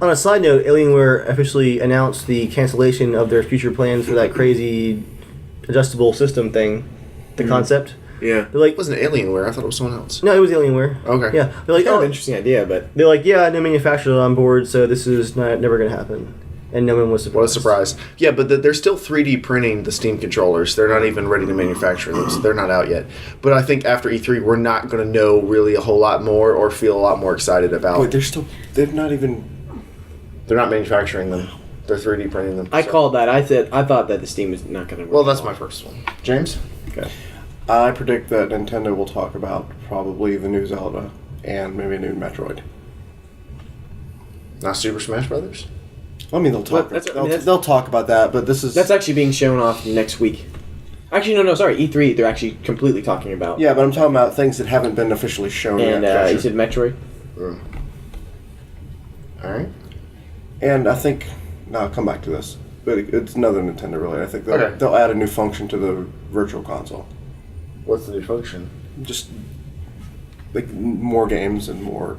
On a side note, Alienware officially announced the cancellation of their future plans for that crazy adjustable system thing. The concept. Yeah. They're like, It wasn't Alienware. I thought it was someone else. no, it was Alienware. Okay. Yeah. They're like, Kind of oh, an interesting idea, but they're like, yeah, no manufacturers on board, so this is never going to happen. And no one was surprised. What a surprise. Yeah, but they're still 3D printing the Steam controllers. They're not even ready to manufacture them, so they're not out yet. But I think after E3, we're not going to know really a whole lot more or feel a lot more excited about. Wait, they're not even... They're not manufacturing them. They're 3D printing them. I so. called that. I thought that the Steam was not going to. Well, that's my first one. James? Okay. I predict that Nintendo will talk about probably the new Zelda and maybe a new Metroid. Not Super Smash Brothers? I mean, they'll talk. Well, that's- They'll talk about that, but this is... That's actually being shown off next week. Actually, no, sorry. E3, they're actually completely talking about. Yeah, but I'm talking about things that haven't been officially shown And yet. you said Metroid? All right. And I think... No, I'll come back to this. But it's another Nintendo related. I think they'll add a new function to the Virtual Console. What's the new function? Just like more games and more...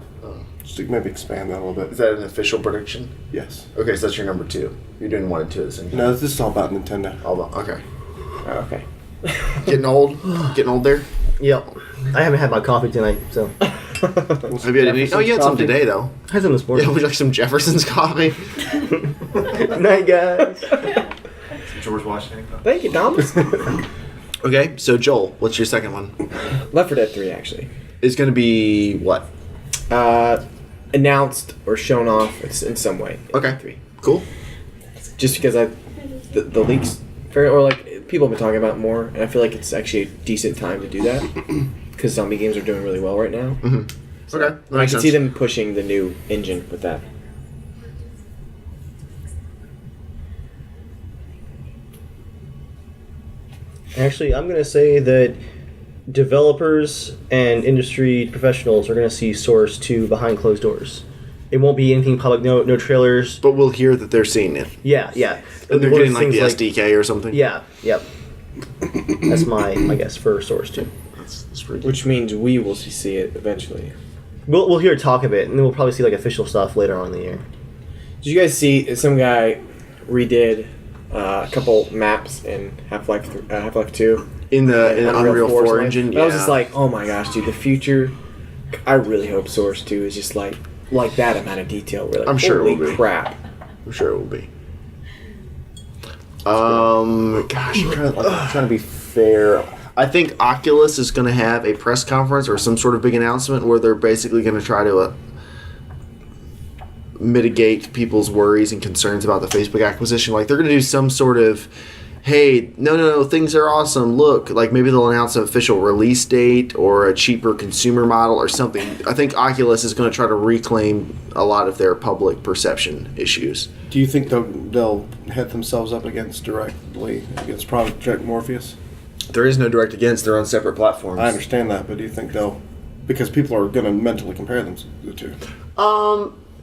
Just to maybe expand that a little Is bit. that an official prediction? Yes. Okay, so that's your number 2. You're doing 1 and 2 at the same time. No, this is all about Nintendo. All about, okay. Oh, okay. Getting old? Getting old there? Yep. I haven't had my coffee tonight, so. Have you had any? Oh, you had some today, though. I had some this morning. Yeah, would you like some Jefferson's coffee? Night, guys. George Washington. Thank you, Thomas. Okay, so Joel, what's your second one? Left 4 Dead 3 actually. It's going to be what? Announced or shown off in some way. In Okay. 3. Cool. Just because the leaks or like people have been talking about it more, and I feel like it's actually a decent time to do that because zombie games are doing really well right now. Mm-hmm. So Okay, that I makes can sense. see them pushing the new engine with that. Actually, I'm going to say that developers and industry professionals are going to see Source 2 behind closed doors. It won't be anything public, no trailers. But we'll hear that they're seeing it. Yeah. And they're One of getting like the things SDK or something. Yeah, yep. That's my guess for Source 2. That's pretty good. Which means we will see it eventually. We'll hear talk of it, and then we'll probably see like official stuff later on in the year. Did you guys see some guy redid a couple maps in Half-Life 2? In the Unreal 4 engine, But yeah. I was just like, oh my gosh, dude, the future. I really hope Source 2 is just like that amount of detail. We're like, I'm sure it holy will be. crap. I'm sure it will be. Gosh, I'm trying to be fair. I think Oculus is going to have a press conference or some sort of big announcement where they're basically going to try to mitigate people's worries and concerns about the Facebook acquisition. Like, they're going to do some sort of, hey, no, things are awesome. Look, like maybe they'll announce an official release date or a cheaper consumer model or something. I think Oculus is going to try to reclaim a lot of their public perception issues. Do you think they'll head themselves up against Project Morpheus? There is no direct against. They're on separate platforms. I understand that, but do you think they'll... Because people are going to mentally compare them to the two.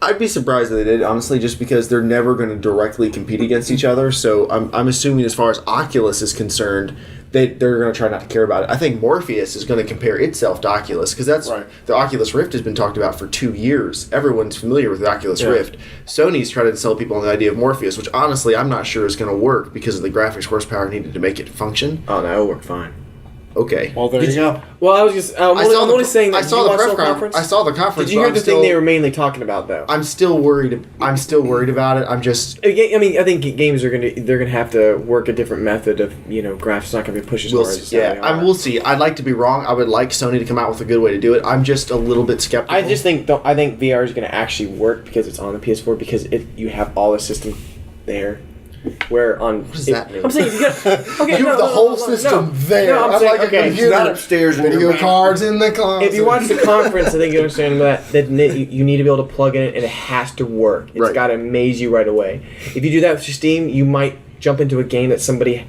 I'd be surprised if they did, honestly, just because they're never going to directly compete against each other. So I'm assuming as far as Oculus is concerned, they're going to try not to care about it. I think Morpheus is going to compare itself to Oculus because that's right. The Oculus Rift has been talked about for 2 years. Everyone's familiar with the Oculus Rift. Sony's trying to sell people on the idea of Morpheus, which honestly I'm not sure is going to work because of the graphics horsepower needed to make it function. Oh, no, it'll work fine. Okay. Well, there you go. Well, I was just... I'm only saying that. I saw the press conference. I saw the conference. Did you hear but the I'm thing still- they were mainly talking about, though? I'm still worried. I'm still worried about it. I'm just. I mean, I think games are they're gonna have to work a different method of graphics not gonna be pushed as We'll hard as see. Yeah, are. we'll see. I'd like to be wrong. I would like Sony to come out with a good way to do it. I'm just a little bit skeptical. I just think I think VR is gonna actually work because it's on the PS4 because you have all the system there. Where on what does that mean? I'm saying you got okay. You have the whole system there. No, I'm I'm saying, like a okay, computer. Not upstairs in your Video back. cards in the closet. If you watch the conference, I think you understand that you need to be able to plug in it and it has to work. It's Right. got to amaze you right away. If you do that with Steam, you might jump into a game that somebody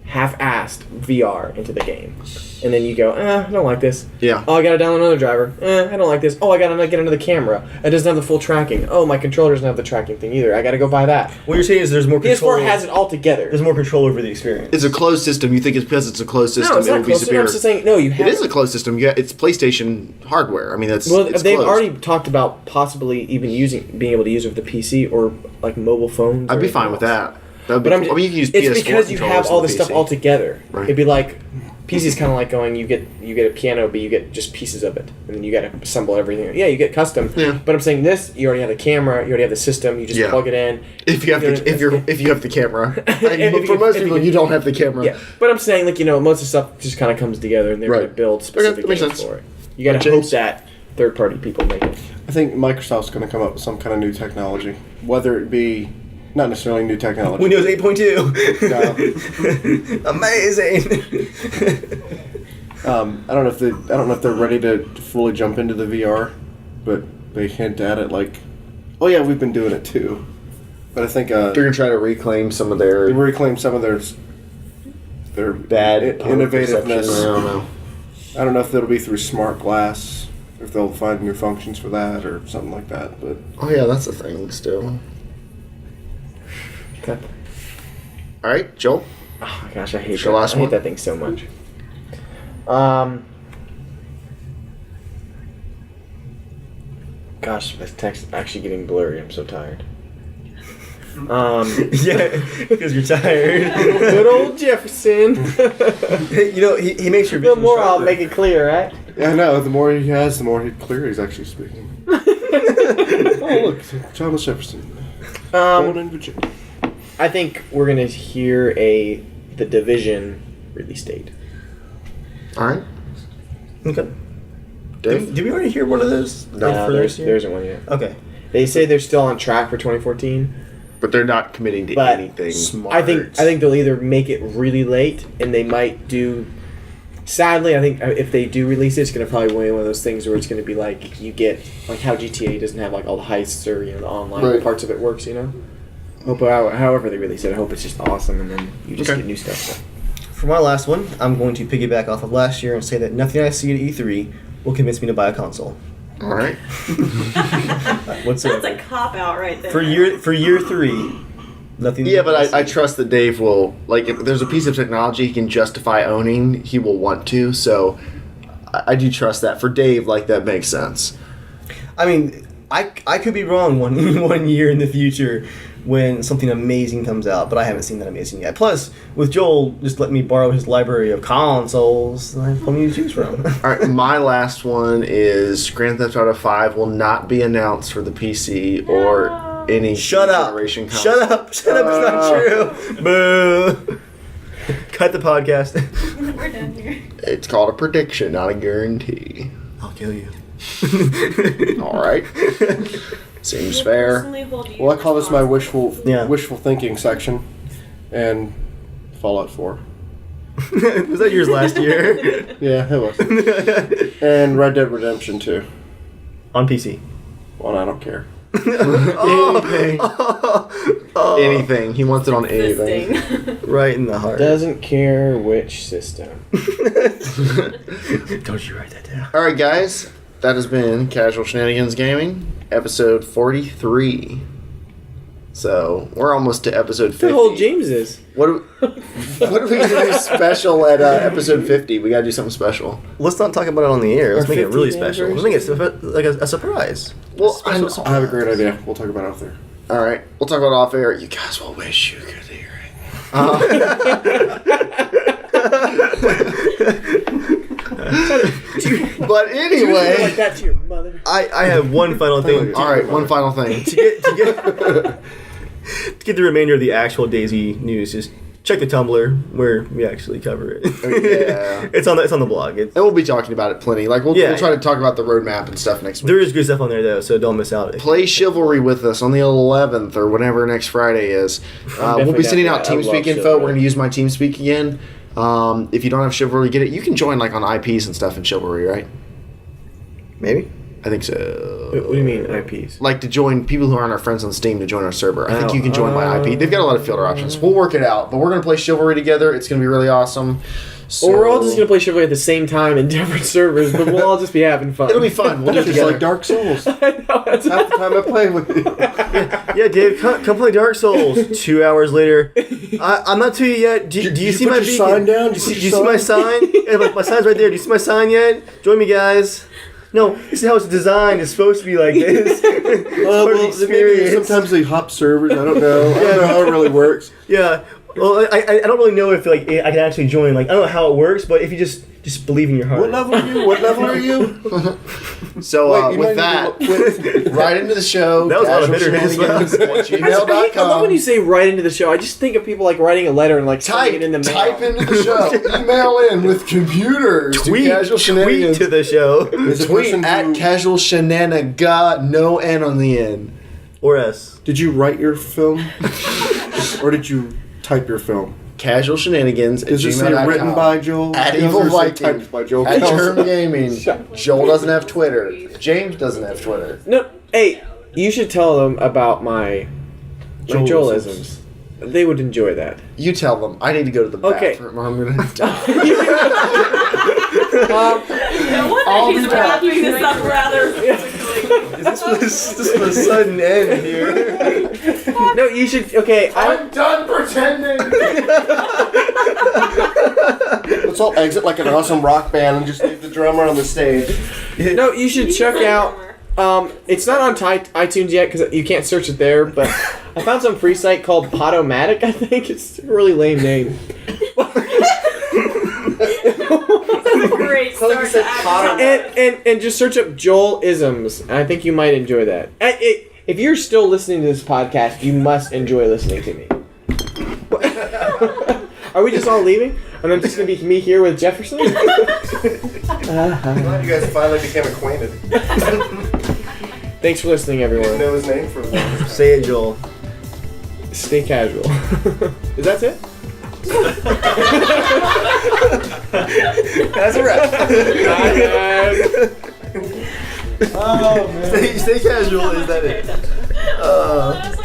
half-assed VR into the game. And then you go, I don't like this. Yeah. Oh, I gotta download another driver. I don't like this. Oh, I gotta get another camera. It doesn't have the full tracking. Oh, my controller doesn't have the tracking thing either. I gotta go buy that. What you're saying is there's more control. PS4 has it all together. There's more control over the experience. It's a closed system. You think it's because it's a closed system, No, it's it not will be close. I'm superior. just saying, no, you have It is a closed system. Yeah, it's PlayStation hardware. I mean, it's Well, it's they've closed. already talked about possibly even being able to use it with the PC or like mobile phones. I'd or be fine anything with else. that. That'd be But cool. I mean, you can use it's PS4 because you have controllers all on this the stuff PC. all together. Right. It'd be like PC is kind of like going you get a piano, but you get just pieces of it, and then you got to assemble everything. Yeah, you get custom. Yeah. But I'm saying this, you already have the camera, you already have the system. You just Yeah. plug it in. If you have if you have the camera, and for most people, you don't have the camera. Yeah, but I'm saying most of the stuff just kind of comes together, and they're Right. going to build specific that makes games sense. for it. You got to hope that third-party people make it. I think Microsoft's going to come up with some kind of new technology, whether it be not necessarily new technology. Windows 8.2. No. Amazing. I don't know if they're ready to fully jump into the VR, but they hint at it like, oh yeah, we've been doing it too. But I think They're gonna try to reclaim some of they their reclaim some of their bad public perception. I innovativeness. don't know. I don't know if that'll be through smart glass, if they'll find new functions for that or something like that. But Oh yeah, that's a thing still. Okay. All right, Joel. Oh my gosh, I hate Your that. last I hate one? that thing so much. Gosh, this text is actually getting blurry. I'm so tired. Yeah, because you're tired. Good old Jefferson. You know, he makes your The vision more I'll stronger. make it clear, right? yeah, no, the more he has, the more clear he's actually speaking. Oh look, Thomas Jefferson, born in Virginia. I think we're gonna hear the Division release date. All right. Okay. Dave? Did we already hear one of those? No, for there this year? isn't one yet. Okay. They say they're still on track for 2014. But they're not committing to But anything. Smart. I think they'll either make it really late, and they might do. Sadly, I think if they do release it, it's gonna probably be one of those things where it's gonna be like you get like how GTA doesn't have like all the heists or the online Right. parts of it works. Hope however they release it, I hope it's just awesome, and then you just Okay. get new stuff. For my last one, I'm going to piggyback off of last year and say that nothing I see at E3 will convince me to buy a console. All right. Whatsoever. That's a cop out right there. For year 3, nothing. Yeah, but I trust that Dave will, like, if there's a piece of technology he can justify owning, he will want to. So I do trust that. For Dave, like, that makes sense. I mean, I could be wrong one year in the future when something amazing comes out, but I haven't seen that amazing yet. Plus, with Joel just letting me borrow his library of consoles, I have plenty to choose from. All right, my last one is Grand Theft Auto 5 will not be announced for the PC or any Shut up! generation console. Shut up! Shut up! It's not true. Boo! Cut the podcast. We're done here. It's called a prediction, not a guarantee. I'll kill you. All right. Seems fair. Well, I call this my wishful Yeah. thinking section, and Fallout 4. Was that yours last year? Yeah, it was. And Red Dead Redemption 2. On PC. Well, I don't care. Anything. Anything. He wants it on anything. Existing. Right in the heart. Doesn't care which system. Don't you write that down. All right, guys. That has been Casual Shenanigans Gaming, episode 43. So we're almost to episode 50. The whole James is. What are we gonna do special at episode 50? We gotta do something special. Let's not talk about it on the air. Let's Our make it really 50th special. Let's make it like a surprise. Well, I have a great idea. We'll talk about it out there. all right, we'll talk about it off air. You guys will wish you could hear it. But anyway, Like that to your mother. I have one final thing. all right. One final thing. To get the remainder of the actual Daisy news, just check the Tumblr where we actually cover it. Yeah. It's on the blog. And we'll be talking about it plenty. Like we'll try to talk about the roadmap and stuff next week. There is good stuff on there though, so don't miss out. Play Chivalry with us on the 11th or whenever next Friday is. We'll be sending out definitely TeamSpeak down for that. I info. love We're going to use my TeamSpeak again. If you don't have Chivalry, get it. You can join like on IPs and stuff in Chivalry, right? Maybe. I think so. What do you mean IPs? Like to join people who aren't our friends on Steam to join our server. I think Oh, you can join by IP. They've got a lot of filter options. We'll work it out. But we're going to play Chivalry together. It's going to be really awesome. So, Or we're all just gonna play Chivalry at the same time in different servers, but we'll all just be having fun. It'll be fun. We'll do it Just together. like Dark Souls. I know, that's Half the time I play with you. Yeah, Dave, come play Dark Souls. 2 hours later, I'm not to you yet. Do you see put my your beacon? sign down? Do you see my sign? Yeah, my sign's right there. Do you see my sign yet? Join me, guys. No, this is how it's designed. It's supposed to be like this. Part of the Maybe experience. sometimes they hop servers. I don't know. I don't know how it really works. Yeah. Well, I don't really know if like I can actually join. Like I don't know how it works, but if you just believe in your heart. What level are you? What level are you? So Wait, you with might that, need to right into the show. That was a lot of Casual bitterness. Shenanigans at I love gmail.com. when you say right into the show. I just think of people like writing a letter and like Type sending it in the mail. type into the show. Email in with computers. to Casual Tweet Shenanigans. to the show. Is the Tweet person at who- Casual Shenaniga, no N on the end. Or S. Did you write your film, or did you type your film? Casual Shenanigans at Is this gmail.com. written by Joel? At Kells, Evil or is it Viking. typed by Joel At Kells? JERMgaming. Joel doesn't have Twitter. James doesn't have Twitter. No, hey, you should tell them about my Joelisms. They would enjoy that. You tell them. I need to go to the Okay. bathroom. I'm gonna die. No wonder I'll he's be back. wrapping this up rather quickly. This was a sudden end here. No, you should. Okay, I'm done pretending. Let's all exit like an awesome rock band and just leave the drummer on the stage. no, you should check out. It's not on iTunes yet because you can't search it there. But I found some free site called Podomatic. I think it's a really lame name. That's a great start to advertise. And just search up Joel-isms. And I think you might enjoy that. If you're still listening to this podcast, you must enjoy listening to me. Are we just all leaving? And I'm just gonna be me here with Jefferson. I'm glad you guys finally became acquainted. Thanks for listening, Didn't everyone. know his name for a while. Say it, Joel. Stay casual. Is that it? That's a wrap. Oh man. Stay casual. Is that it?